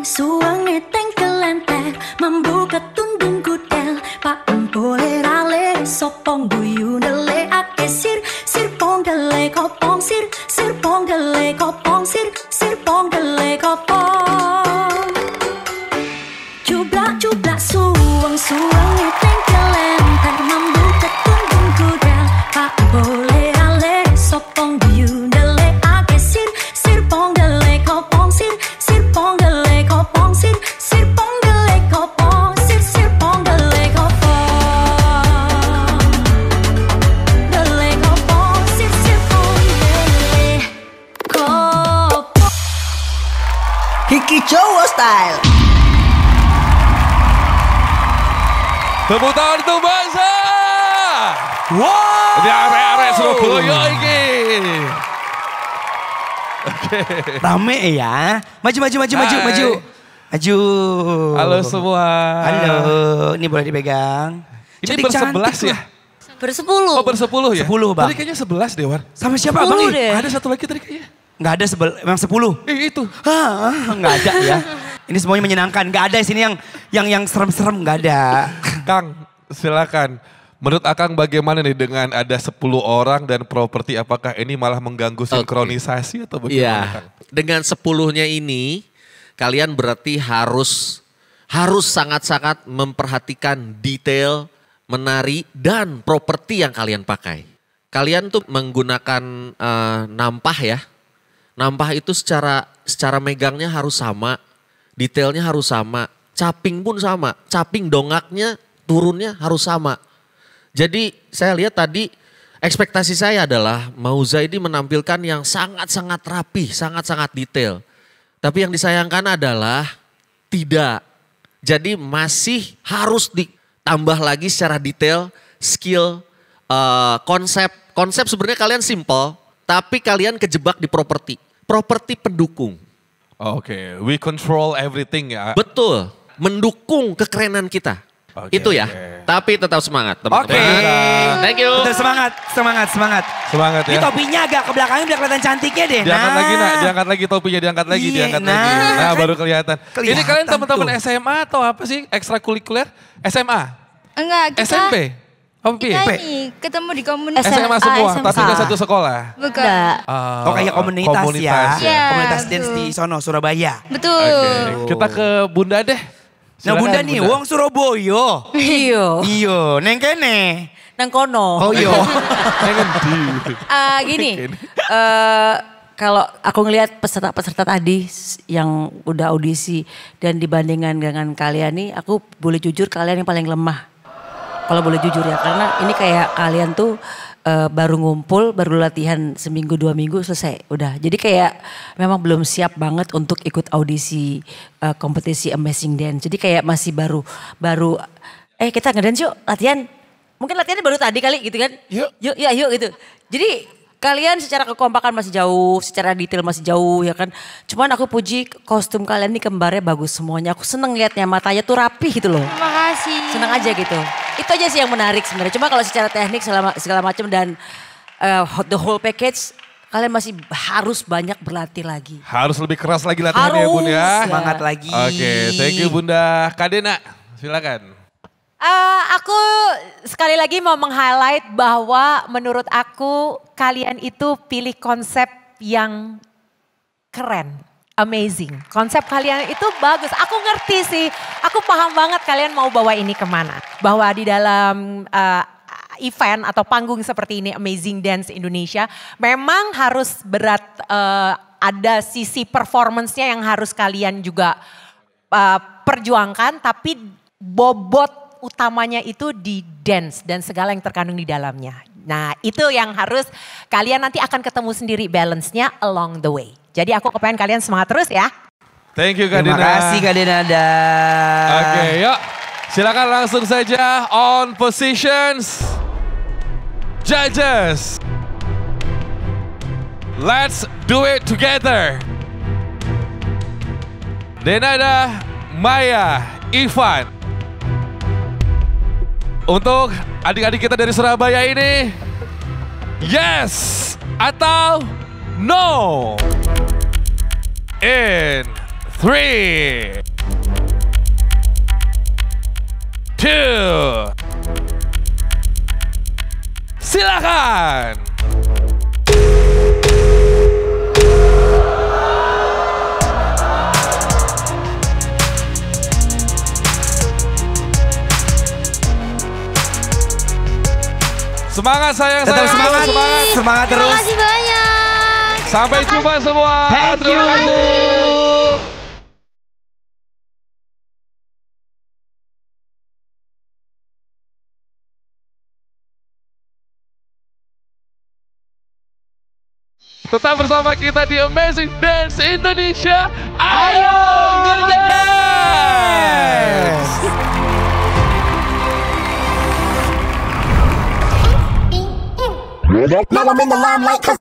suang eteng kelenter, membuka tundung kudel, pak boleh rale, sopong buyu dele ake sir pong dele kopong sir pong dele kopong sir pong dele kopong. Cuplak-cuplak suang eteng kelenter, membuka tundung kudel, pak boleh rale, sopong buyu dele ake sir pong dele kopong sir pong dele kopong sir pong dele kopong sir pong dele kopong dele kopong sir pong dele kopong. Hiki Cowok Style. Tepuk tangan untuk Mauza. Wow. Di area-area Surabaya ini. Oke. Rame ya. Maju. Maju. Halo semua. Halo. Ini boleh dipegang. Ini Cantik, bersebelas cantik ya? Bersepuluh. Oh bersepuluh ya? 10 bang. Tadi kayaknya 11 deh Wan. Sama siapa abang? Ada satu lagi tadi kayaknya. Nggak ada memang 10. Itu. Nggak ada ya. Ini semuanya menyenangkan. Nggak ada di sini yang serem-serem, nggak ada. Kang, silakan. Menurut Akang bagaimana nih dengan ada 10 orang dan properti, apakah ini malah mengganggu sinkronisasi atau bagaimana Iya, Kang? dengan 10-nya ini kalian berarti harus sangat-sangat memperhatikan detail menari dan properti yang kalian pakai. Kalian tuh menggunakan nampah ya. Nampah itu secara megangnya harus sama, detailnya harus sama, caping pun sama, caping dongaknya turunnya harus sama. Jadi saya lihat tadi ekspektasi saya adalah Mauza ini menampilkan yang sangat-sangat rapi, sangat-sangat detail. Tapi yang disayangkan adalah tidak. Jadi masih harus ditambah lagi secara detail, skill, konsep. Konsep sebenarnya kalian simple, tapi kalian kejebak di properti. Properti pendukung. Oke, we control everything ya. Betul, mendukung kekerenan kita. Itu ya, tapi tetap semangat teman-teman. Thank you. Tetap semangat. Semangat ya. Ini topinya agak ke belakangnya biar kelihatan cantiknya deh. Diangkat lagi diangkat lagi topinya, diangkat lagi. Nah baru kelihatan. Ini kalian teman-teman SMA atau apa sih ekstrakurikuler? SMA? Enggak, kita SMP? Apa kita ini ketemu di komunitas. SMA semua, tapi nggak satu sekolah? Bukan. Oh kayak komunitas ya. Komunitas dance di sono, Surabaya. Betul. Kita ke Bunda deh. Nah Bunda nih, wong Surabaya. Iya, neng kene. Nang kono. Oh iya. Gini, kalau aku ngelihat peserta-peserta tadi yang udah audisi dan dibandingkan dengan kalian nih, aku boleh jujur kalian yang paling lemah. Kalau boleh jujur ya, karena ini kayak kalian tuh baru ngumpul, baru latihan seminggu 2 minggu selesai, udah. Jadi kayak memang belum siap banget untuk ikut audisi kompetisi Amazing Dance. Jadi kayak masih baru kita ngedance yuk latihan. Mungkin latihannya baru tadi kali gitu kan. Yuk gitu. Jadi kalian secara kekompakan masih jauh, secara detail masih jauh ya kan. Cuman aku puji kostum kalian nih kembarnya bagus semuanya. Aku seneng liatnya, matanya tuh rapih gitu loh. Terima kasih. Seneng aja gitu. Itu aja sih yang menarik sebenarnya. Cuma kalau secara teknik segala macam dan the whole package, kalian masih harus banyak berlatih lagi. Harus lebih keras lagi latihannya ya Bun ya. Semangat lagi. Oke, thank you Bunda. Kak Dena, silakan. Aku sekali lagi mau meng-highlight bahwa menurut aku kalian itu pilih konsep yang keren. Amazing. Konsep kalian itu bagus. Aku ngerti sih. Aku paham banget kalian mau bawa ini kemana. Bahwa di dalam event atau panggung seperti ini Amazing Dance Indonesia memang harus berat. Ada sisi performance-nya yang harus kalian juga perjuangkan. Tapi bobot utamanya itu di dance dan segala yang terkandung di dalamnya. Nah itu yang harus kalian nanti akan ketemu sendiri balance-nya along the way. Jadi aku kepengen kalian semangat terus ya. Thank you Kak Dena. Terima kasih Kak Dena. Oke yuk silakan langsung saja on positions. Judges. Let's do it together. Denada, Maya, Ivan. Untuk adik-adik kita dari Surabaya ini, yes atau no? In 3, 2, silakan. Semangat sayang, tetap semangat terus. Terima kasih banyak. Sampai jumpa semua. Terima kasih. Tetap bersama kita di Amazing Dance Indonesia. Ayo Dance! Now I'm in the limelight 'cause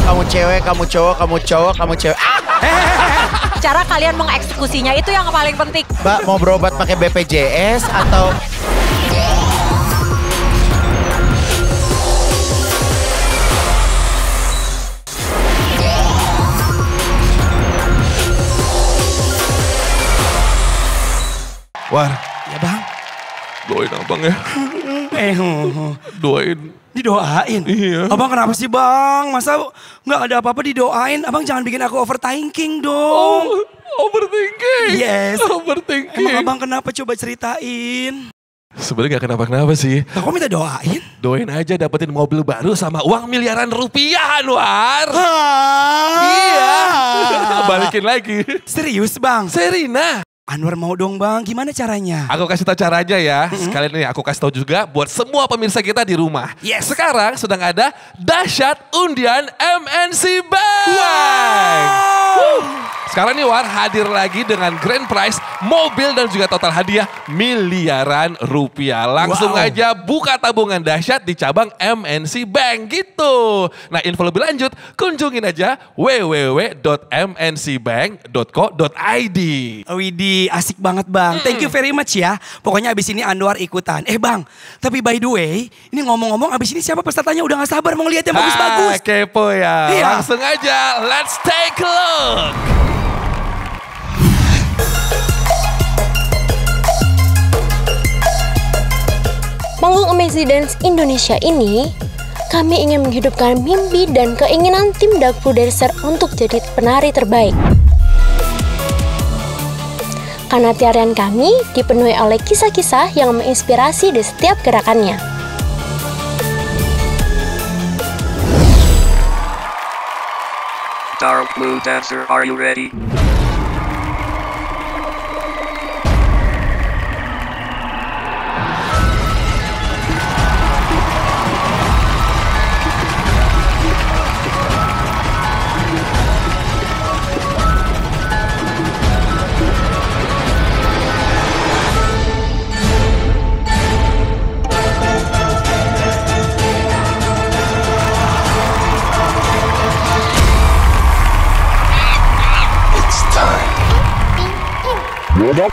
Kamu cewek, kamu cowok, kamu cowok, kamu cewek. Cara kalian mengeksekusinya itu yang paling penting. Mbak mau berobat pakai BPJS atau War, ya bang. Doain abang ya. Doain. Didoain? Iya. Abang kenapa sih bang? Masa nggak ada apa-apa didoain? Abang jangan bikin aku overthinking dong. Overthinking? Yes. Overthinking. Emang abang kenapa coba ceritain? Sebenarnya gak kenapa-kenapa sih. Kok minta doain? Doain aja dapetin mobil baru sama uang miliaran rupiah, Anwar. Iya. Balikin lagi. Serius bang? Serina. Anwar mau dong bang, gimana caranya? Aku kasih tahu caranya ya. Sekalian ini aku kasih tahu juga buat semua pemirsa kita di rumah. Yes. Sekarang sedang ada dahsyat undian MNC Bank. Sekarang nih War hadir lagi dengan grand prize, mobil dan juga total hadiah miliaran rupiah. Langsung aja buka tabungan dahsyat di cabang MNC Bank gitu. Nah info lebih lanjut kunjungin aja www.mncbank.co.id. Widih asik banget bang, thank you very much ya. Pokoknya abis ini Anwar ikutan. Bang, tapi by the way ini ngomong-ngomong abis ini siapa pesertanya udah gak sabar mau lihat yang bagus-bagus. Kepo ya, iya. Langsung aja let's take a look. Panggung Amazing Dance Indonesia ini, kami ingin menghidupkan mimpi dan keinginan tim Dark Blue Dancer untuk jadi penari terbaik. Karena tarian kami dipenuhi oleh kisah-kisah yang menginspirasi di setiap gerakannya. Dark Blue Dancer, are you ready?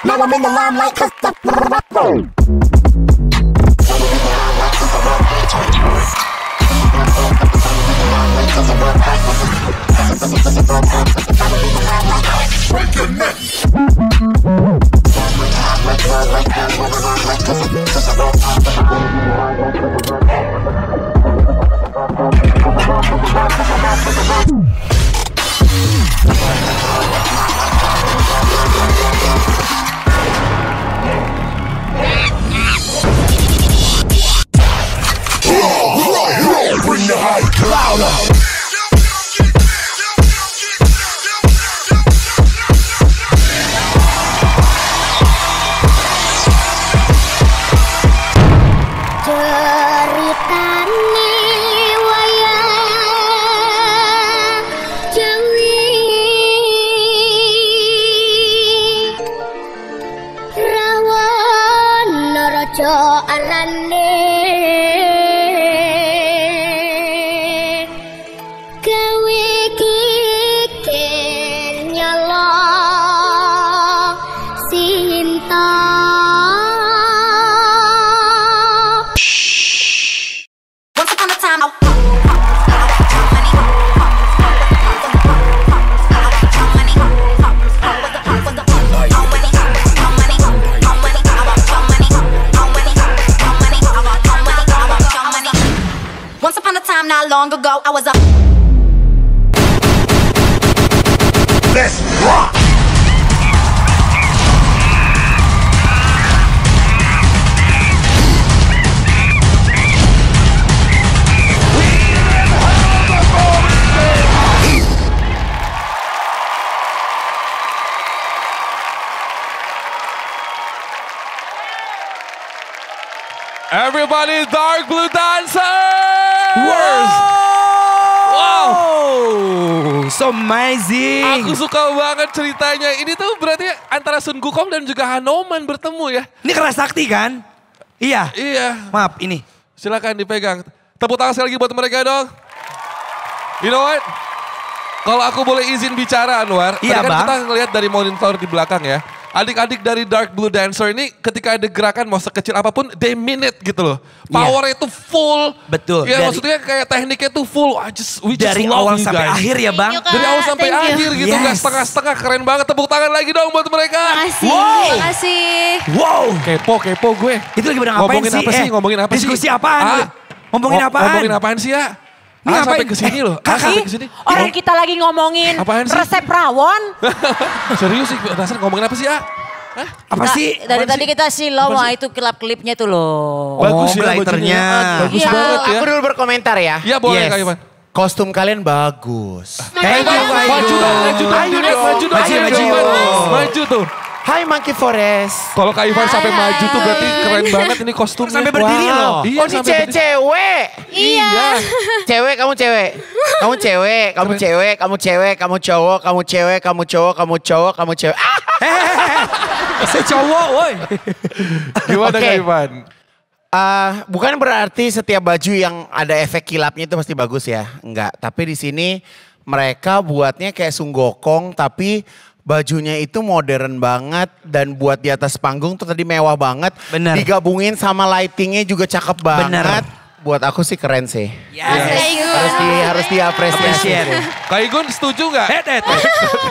Now I'm in the limelight 'cause the break your neck. Bring the hype louder. Not long ago, I was a. Let's rock. Everybody, Dark Blue Dancer! Wow, so amazing. Aku suka banget ceritanya. Ini tuh berarti antara Sun Gukong dan juga Hanuman bertemu ya. Ini keras sakti kan? Iya. Iya. Maaf ini. Silakan dipegang. Tepuk tangan sekali lagi buat mereka dong. You know what? Kalau aku boleh izin bicara Anwar. Iya tadi kan bang. kita ngeliat dari monitor di belakang ya. Adik-adik dari Dark Blue Dancer ini ketika ada gerakan mau sekecil apapun, they mean it gitu loh. Powernya itu full. Betul. Ya maksudnya kayak tekniknya tuh full. We just dari love awal you sampai guys. akhir ya bang. Dari awal sampai akhir gitu. Gak setengah-setengah, keren banget. Tepuk tangan lagi dong buat mereka. Makasih, Wow. makasih. Wow. Kepo gue. Itu lagi pada ngapain Ngomongin sih? apa sih? Ngomongin apa sih? Diskusi apaan? Ngomongin apaan? Ngomongin apaan sih ya? Ini sampai kesini loh. Sampai kesini. Orang kita lagi ngomongin resep rawon. Serius sih, dasar ngomongin apa sih ya? Apa sih? Dari tadi kita silau itu klip-klipnya tuh loh. Bagus ya glidernya. Bagus Iya. banget ya. Aku dulu berkomentar ya. Iya boleh Kak Ivan. Kostum kalian bagus. Thank you, Maju dong, maju dong. Ayo dong. Maju dong. Maju, Ayo, maju. Ivan. Maju tuh. Hai Monkey Forest. Kalau Kak Ivan sampai maju tuh berarti keren banget ini kostumnya. Sampai berdiri loh. Iya, Oh ini cewek. Iya. Cewek, kamu cewek. Kamu cewek, kamu cewek, kamu cewek, kamu cowok, kamu cewek, kamu cowok, kamu cowok, kamu cewek. Saya cowok, woi. Gimana Kak Ivan? Bukan berarti setiap baju yang ada efek kilapnya itu pasti bagus ya. Enggak, tapi di sini mereka buatnya kayak sunggokong tapi bajunya itu modern banget dan buat di atas panggung tuh tadi mewah banget. Bener. Digabungin sama lightingnya juga cakep banget. Bener. Buat aku sih keren sih. Yes. Harus diapresiasi. Kak Igun setuju nggak?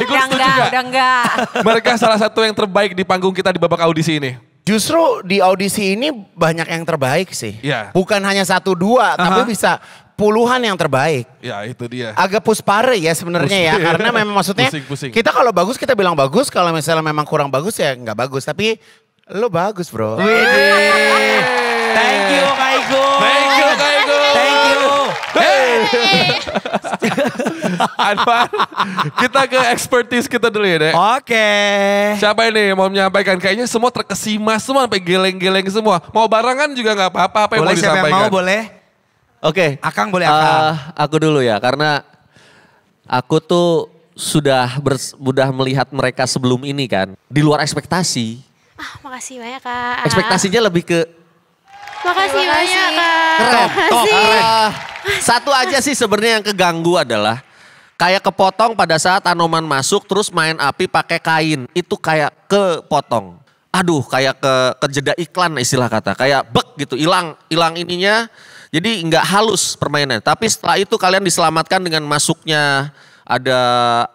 Igun setuju nggak? Udah enggak. Mereka salah satu yang terbaik di panggung kita di babak audisi ini. Justru di audisi ini banyak yang terbaik sih. Iya. Bukan hanya 1, 2 tapi bisa puluhan yang terbaik. Ya itu dia. Agak puspare ya sebenarnya ya. Karena memang maksudnya Pusing. kita kalau bagus kita bilang bagus. Kalau misalnya memang kurang bagus ya nggak bagus. Tapi lo bagus bro. Widih. Thank you Kak Igun. Thank you Kak Igun. Thank you. Anwar, kita ke expertise kita dulu ya, Dek. Oke. Siapa ini mau menyampaikan? Kayaknya semua terkesima semua sampai geleng-geleng semua. Mau barengan juga nggak apa-apa. Apa yang Boleh mau siapa disampaikan? yang mau boleh. Oke. Akang boleh Akang. Aku dulu ya karena aku tuh sudah melihat mereka sebelum ini kan. Di luar ekspektasi. Makasih banyak Kak. Ekspektasinya lebih ke Makasih banyak Kak. keren. Makasih. Satu aja sih sebenarnya yang keganggu adalah kayak kepotong pada saat Anoman masuk terus main api pakai kain. Itu kayak kepotong. Aduh kayak kejeda iklan istilah kata. Kayak bek gitu hilang ininya. Jadi nggak halus permainan. Tapi setelah itu kalian diselamatkan dengan masuknya ada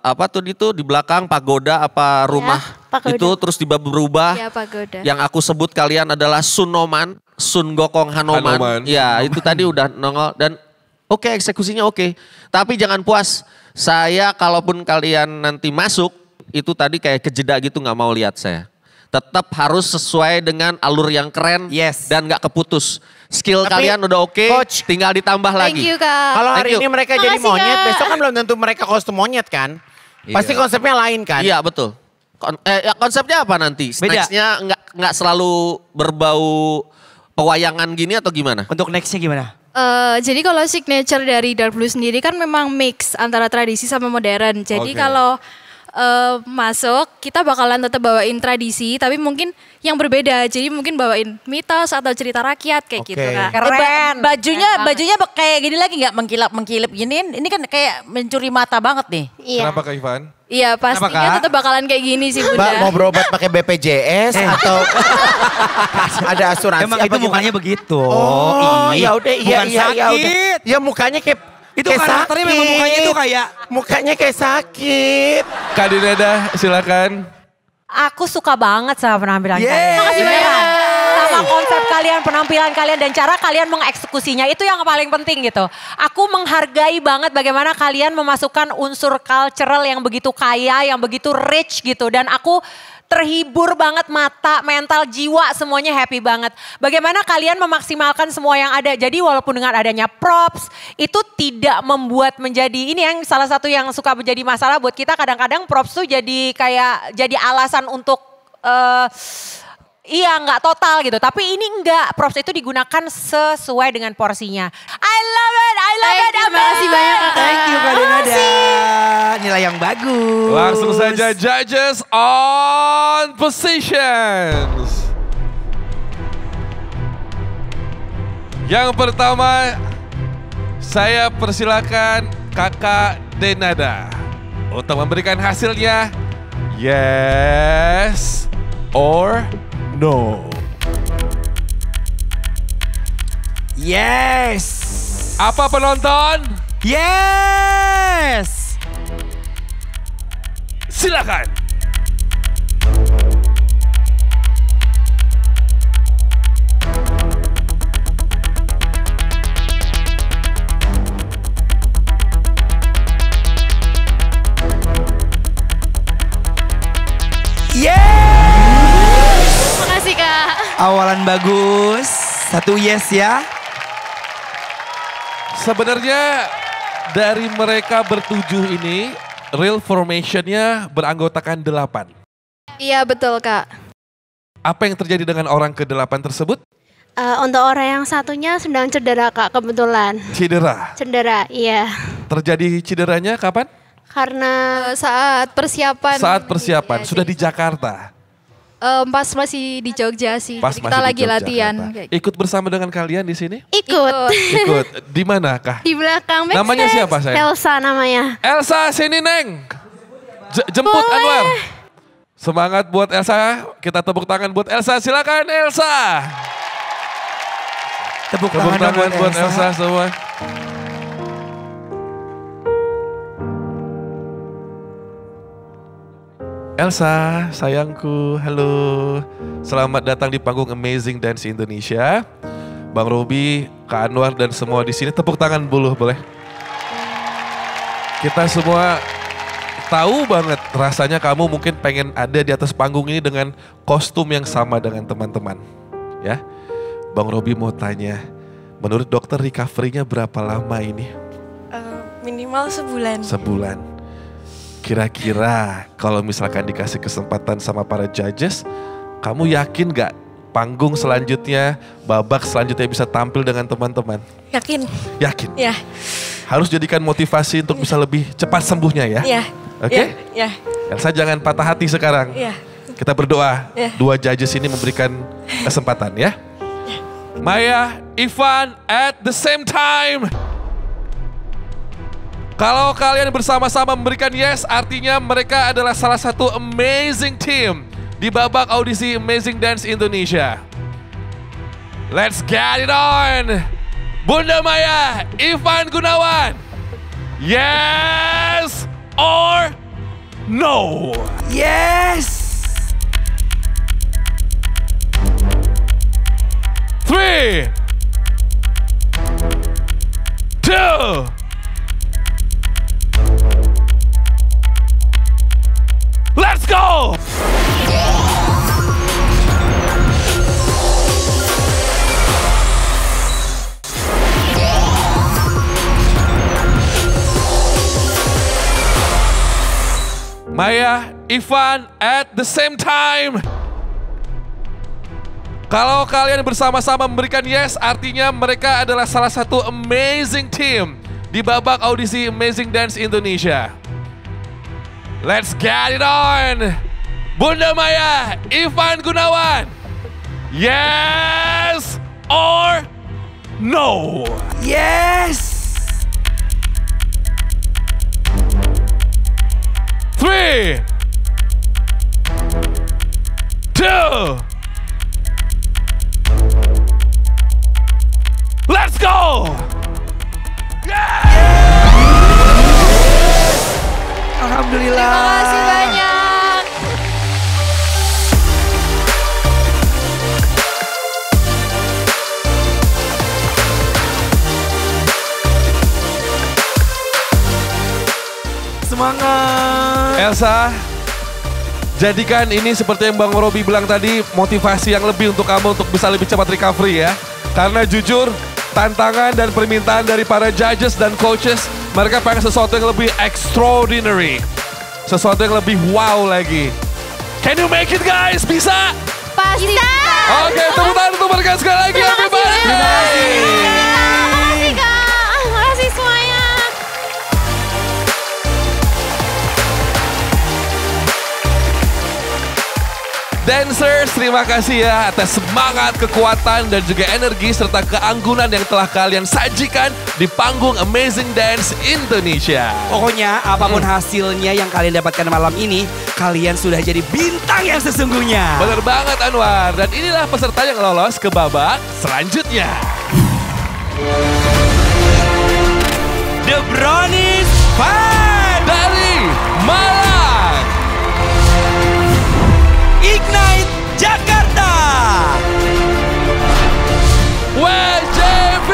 apa tuh itu di belakang pagoda apa rumah pagoda. itu terus berubah. Ya, pagoda. Yang aku sebut kalian adalah Sunoman, Sun Gokong Hanoman. Ya itu tadi udah nongol dan oke, eksekusinya oke. Tapi jangan puas. Saya kalaupun kalian nanti masuk itu tadi kayak kejeda gitu nggak mau lihat saya. Tetap harus sesuai dengan alur yang keren dan nggak keputus. Skill Tapi, kalian udah oke, tinggal ditambah lagi. Thank you Kak. Kalau hari Thank ini you. mereka jadi Makasih, monyet, Kak. besok kan belum tentu mereka kostum monyet kan? Pasti konsepnya lain kan? Iya betul. Konsepnya apa nanti? Beda. Nextnya nggak selalu berbau pewayangan gini atau gimana? Untuk nextnya gimana? Jadi kalau signature dari Dark Blue sendiri kan memang mix antara tradisi sama modern. Jadi Oke. kalau masuk kita bakalan tetap bawain tradisi tapi mungkin yang berbeda. Jadi mungkin bawain mitos atau cerita rakyat kayak gitu Kak. Keren. Bajunya kayak gini lagi nggak mengkilap gini. Ini kan kayak mencuri mata banget nih. Iya. Kenapa Kak Ivan? Iya pastinya Kak? tetap bakalan kayak gini sih Mbak Bunda. mau berobat pakai BPJS atau ada asuransi? Emang apa itu gimana? mukanya begitu. Oh ya udah Bukan sakit. Ya mukanya kayak Itu kayak karakternya memang mukanya itu kayak mukanya kayak sakit. Kak Dineda silakan. Aku suka banget sama penampilan Yeay. kalian. Makasih banyak. Sama konsep kalian, penampilan kalian dan cara kalian mengeksekusinya itu yang paling penting gitu. Aku menghargai banget bagaimana kalian memasukkan unsur cultural yang begitu kaya, yang begitu rich gitu. Dan aku terhibur banget mata, mental, jiwa semuanya happy banget. Bagaimana kalian memaksimalkan semua yang ada. Jadi walaupun dengan adanya props itu tidak membuat menjadi ini yang salah satu yang suka menjadi masalah buat kita kadang-kadang props tuh jadi kayak jadi alasan untuk iya nggak total gitu. Tapi ini enggak, props itu digunakan sesuai dengan porsinya. I love it. Terima kasih banyak Kak. thank you Kak Dinada. Nilai yang bagus. Langsung saja judges on positions. Yang pertama saya persilakan Kakak Denada untuk memberikan hasilnya yes or no. Yes. Apa penonton? Yes. Silakan. Yes. Makasih Kak. Awalan bagus. Satu yes ya. Sebenarnya dari mereka bertujuh ini, real formationnya beranggotakan 8. Iya betul Kak. Apa yang terjadi dengan orang ke-8 tersebut? Untuk orang yang satunya sedang cedera Kak kebetulan. Cedera? Cedera, iya. Terjadi cederanya kapan? Karena saat persiapan. Saat persiapan, sudah di Jakarta? Pas masih di Jogja sih. Pas kita lagi latihan. Ikut bersama dengan kalian di sini? Ikut. Ikut. Di mana kah? Di belakang. Namanya siapa saya? Elsa namanya. Elsa, sini Neng. Jemput Boleh. Anwar. Semangat buat Elsa. Kita tepuk tangan buat Elsa. Silakan Elsa. Tepuk tangan buat Elsa semua. Elsa, sayangku, halo. Selamat datang di panggung Amazing Dance Indonesia. Bang Robi, Kak Anwar dan semua di sini tepuk tangan dulu boleh? Kita semua tahu banget rasanya kamu mungkin pengen ada di atas panggung ini dengan kostum yang sama dengan teman-teman. Ya, Bang Robi mau tanya, menurut dokter recovery-nya berapa lama ini? Minimal sebulan. Sebulan. Kira-kira kalau misalkan dikasih kesempatan sama para judges, kamu yakin gak panggung selanjutnya, babak selanjutnya bisa tampil dengan teman-teman? Yakin. Yakin? Ya. Harus jadikan motivasi untuk bisa lebih cepat sembuhnya ya? Iya. Oke? Ya. Elsa jangan patah hati sekarang. Iya. Kita berdoa, Ya. dua judges ini memberikan kesempatan ya. Maya, Ivan at the same time. Kalau kalian bersama-sama memberikan yes, artinya mereka adalah salah satu amazing team di babak audisi Amazing Dance Indonesia. Let's get it on. Bunda Maya, Ivan Gunawan. Yes or no? Yes. 3, 2, let's go! Maya, Ivan at the same time. Kalau kalian bersama-sama memberikan yes, artinya mereka adalah salah satu amazing team di babak audisi Amazing Dance Indonesia. Let's get it on. Bunda Maya, Ivan Gunawan. Yes or no? Yes. 3, 2, let's go! Alhamdulillah. Terima kasih banyak. Semangat. Elsa, jadikan ini seperti yang Bang Robi bilang tadi, motivasi yang lebih untuk kamu untuk bisa lebih cepat recovery ya. Karena jujur, tantangan dan permintaan dari para judges dan coaches, mereka pengen sesuatu yang lebih extraordinary. Sesuatu yang lebih wow lagi. Can you make it guys? Bisa? Pasti. Oke, tepuk tangan untuk mereka sekali lagi everybody. Terima kasih Kak. Terima kasih semuanya. Dancers, terima kasih ya atas semangat, kekuatan, dan juga energi serta keanggunan yang telah kalian sajikan di panggung Amazing Dance Indonesia. Pokoknya apapun hasilnya yang kalian dapatkan malam ini, kalian sudah jadi bintang yang sesungguhnya. Bener banget Anwar, dan inilah peserta yang lolos ke babak selanjutnya. The Brownies Band dari Malang. Ignite Jakarta. WJB.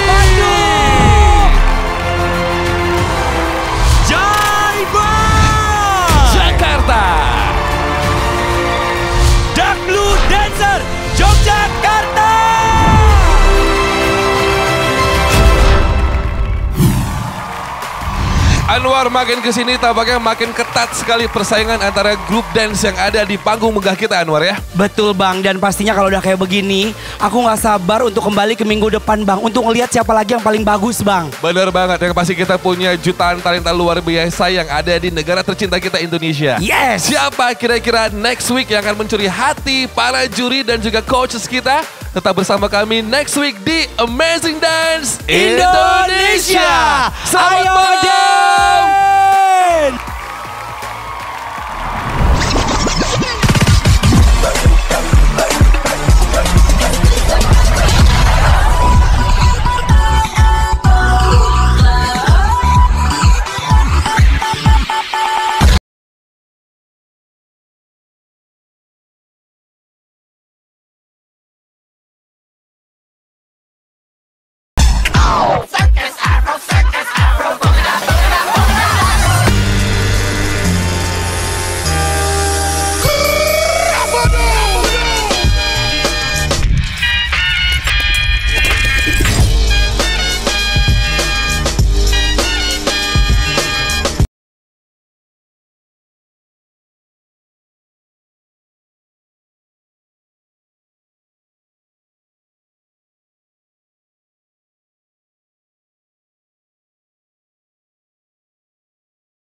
Bandung. Jaiba. Jakarta. Dark Blue Dancer Yogyakarta. Anwar, makin kesini tampaknya makin ketat sekali persaingan antara grup dance yang ada di panggung megah kita, Anwar ya. Betul Bang, dan pastinya kalau udah kayak begini, aku gak sabar untuk kembali ke minggu depan Bang, untuk ngelihat siapa lagi yang paling bagus Bang. Bener banget, yang pasti kita punya jutaan talenta luar biasa yang ada di negara tercinta kita Indonesia. Yes! Siapa kira-kira next week yang akan mencuri hati para juri dan juga coaches kita? Tetap bersama kami next week di Amazing Dance Indonesia. Ayo dance!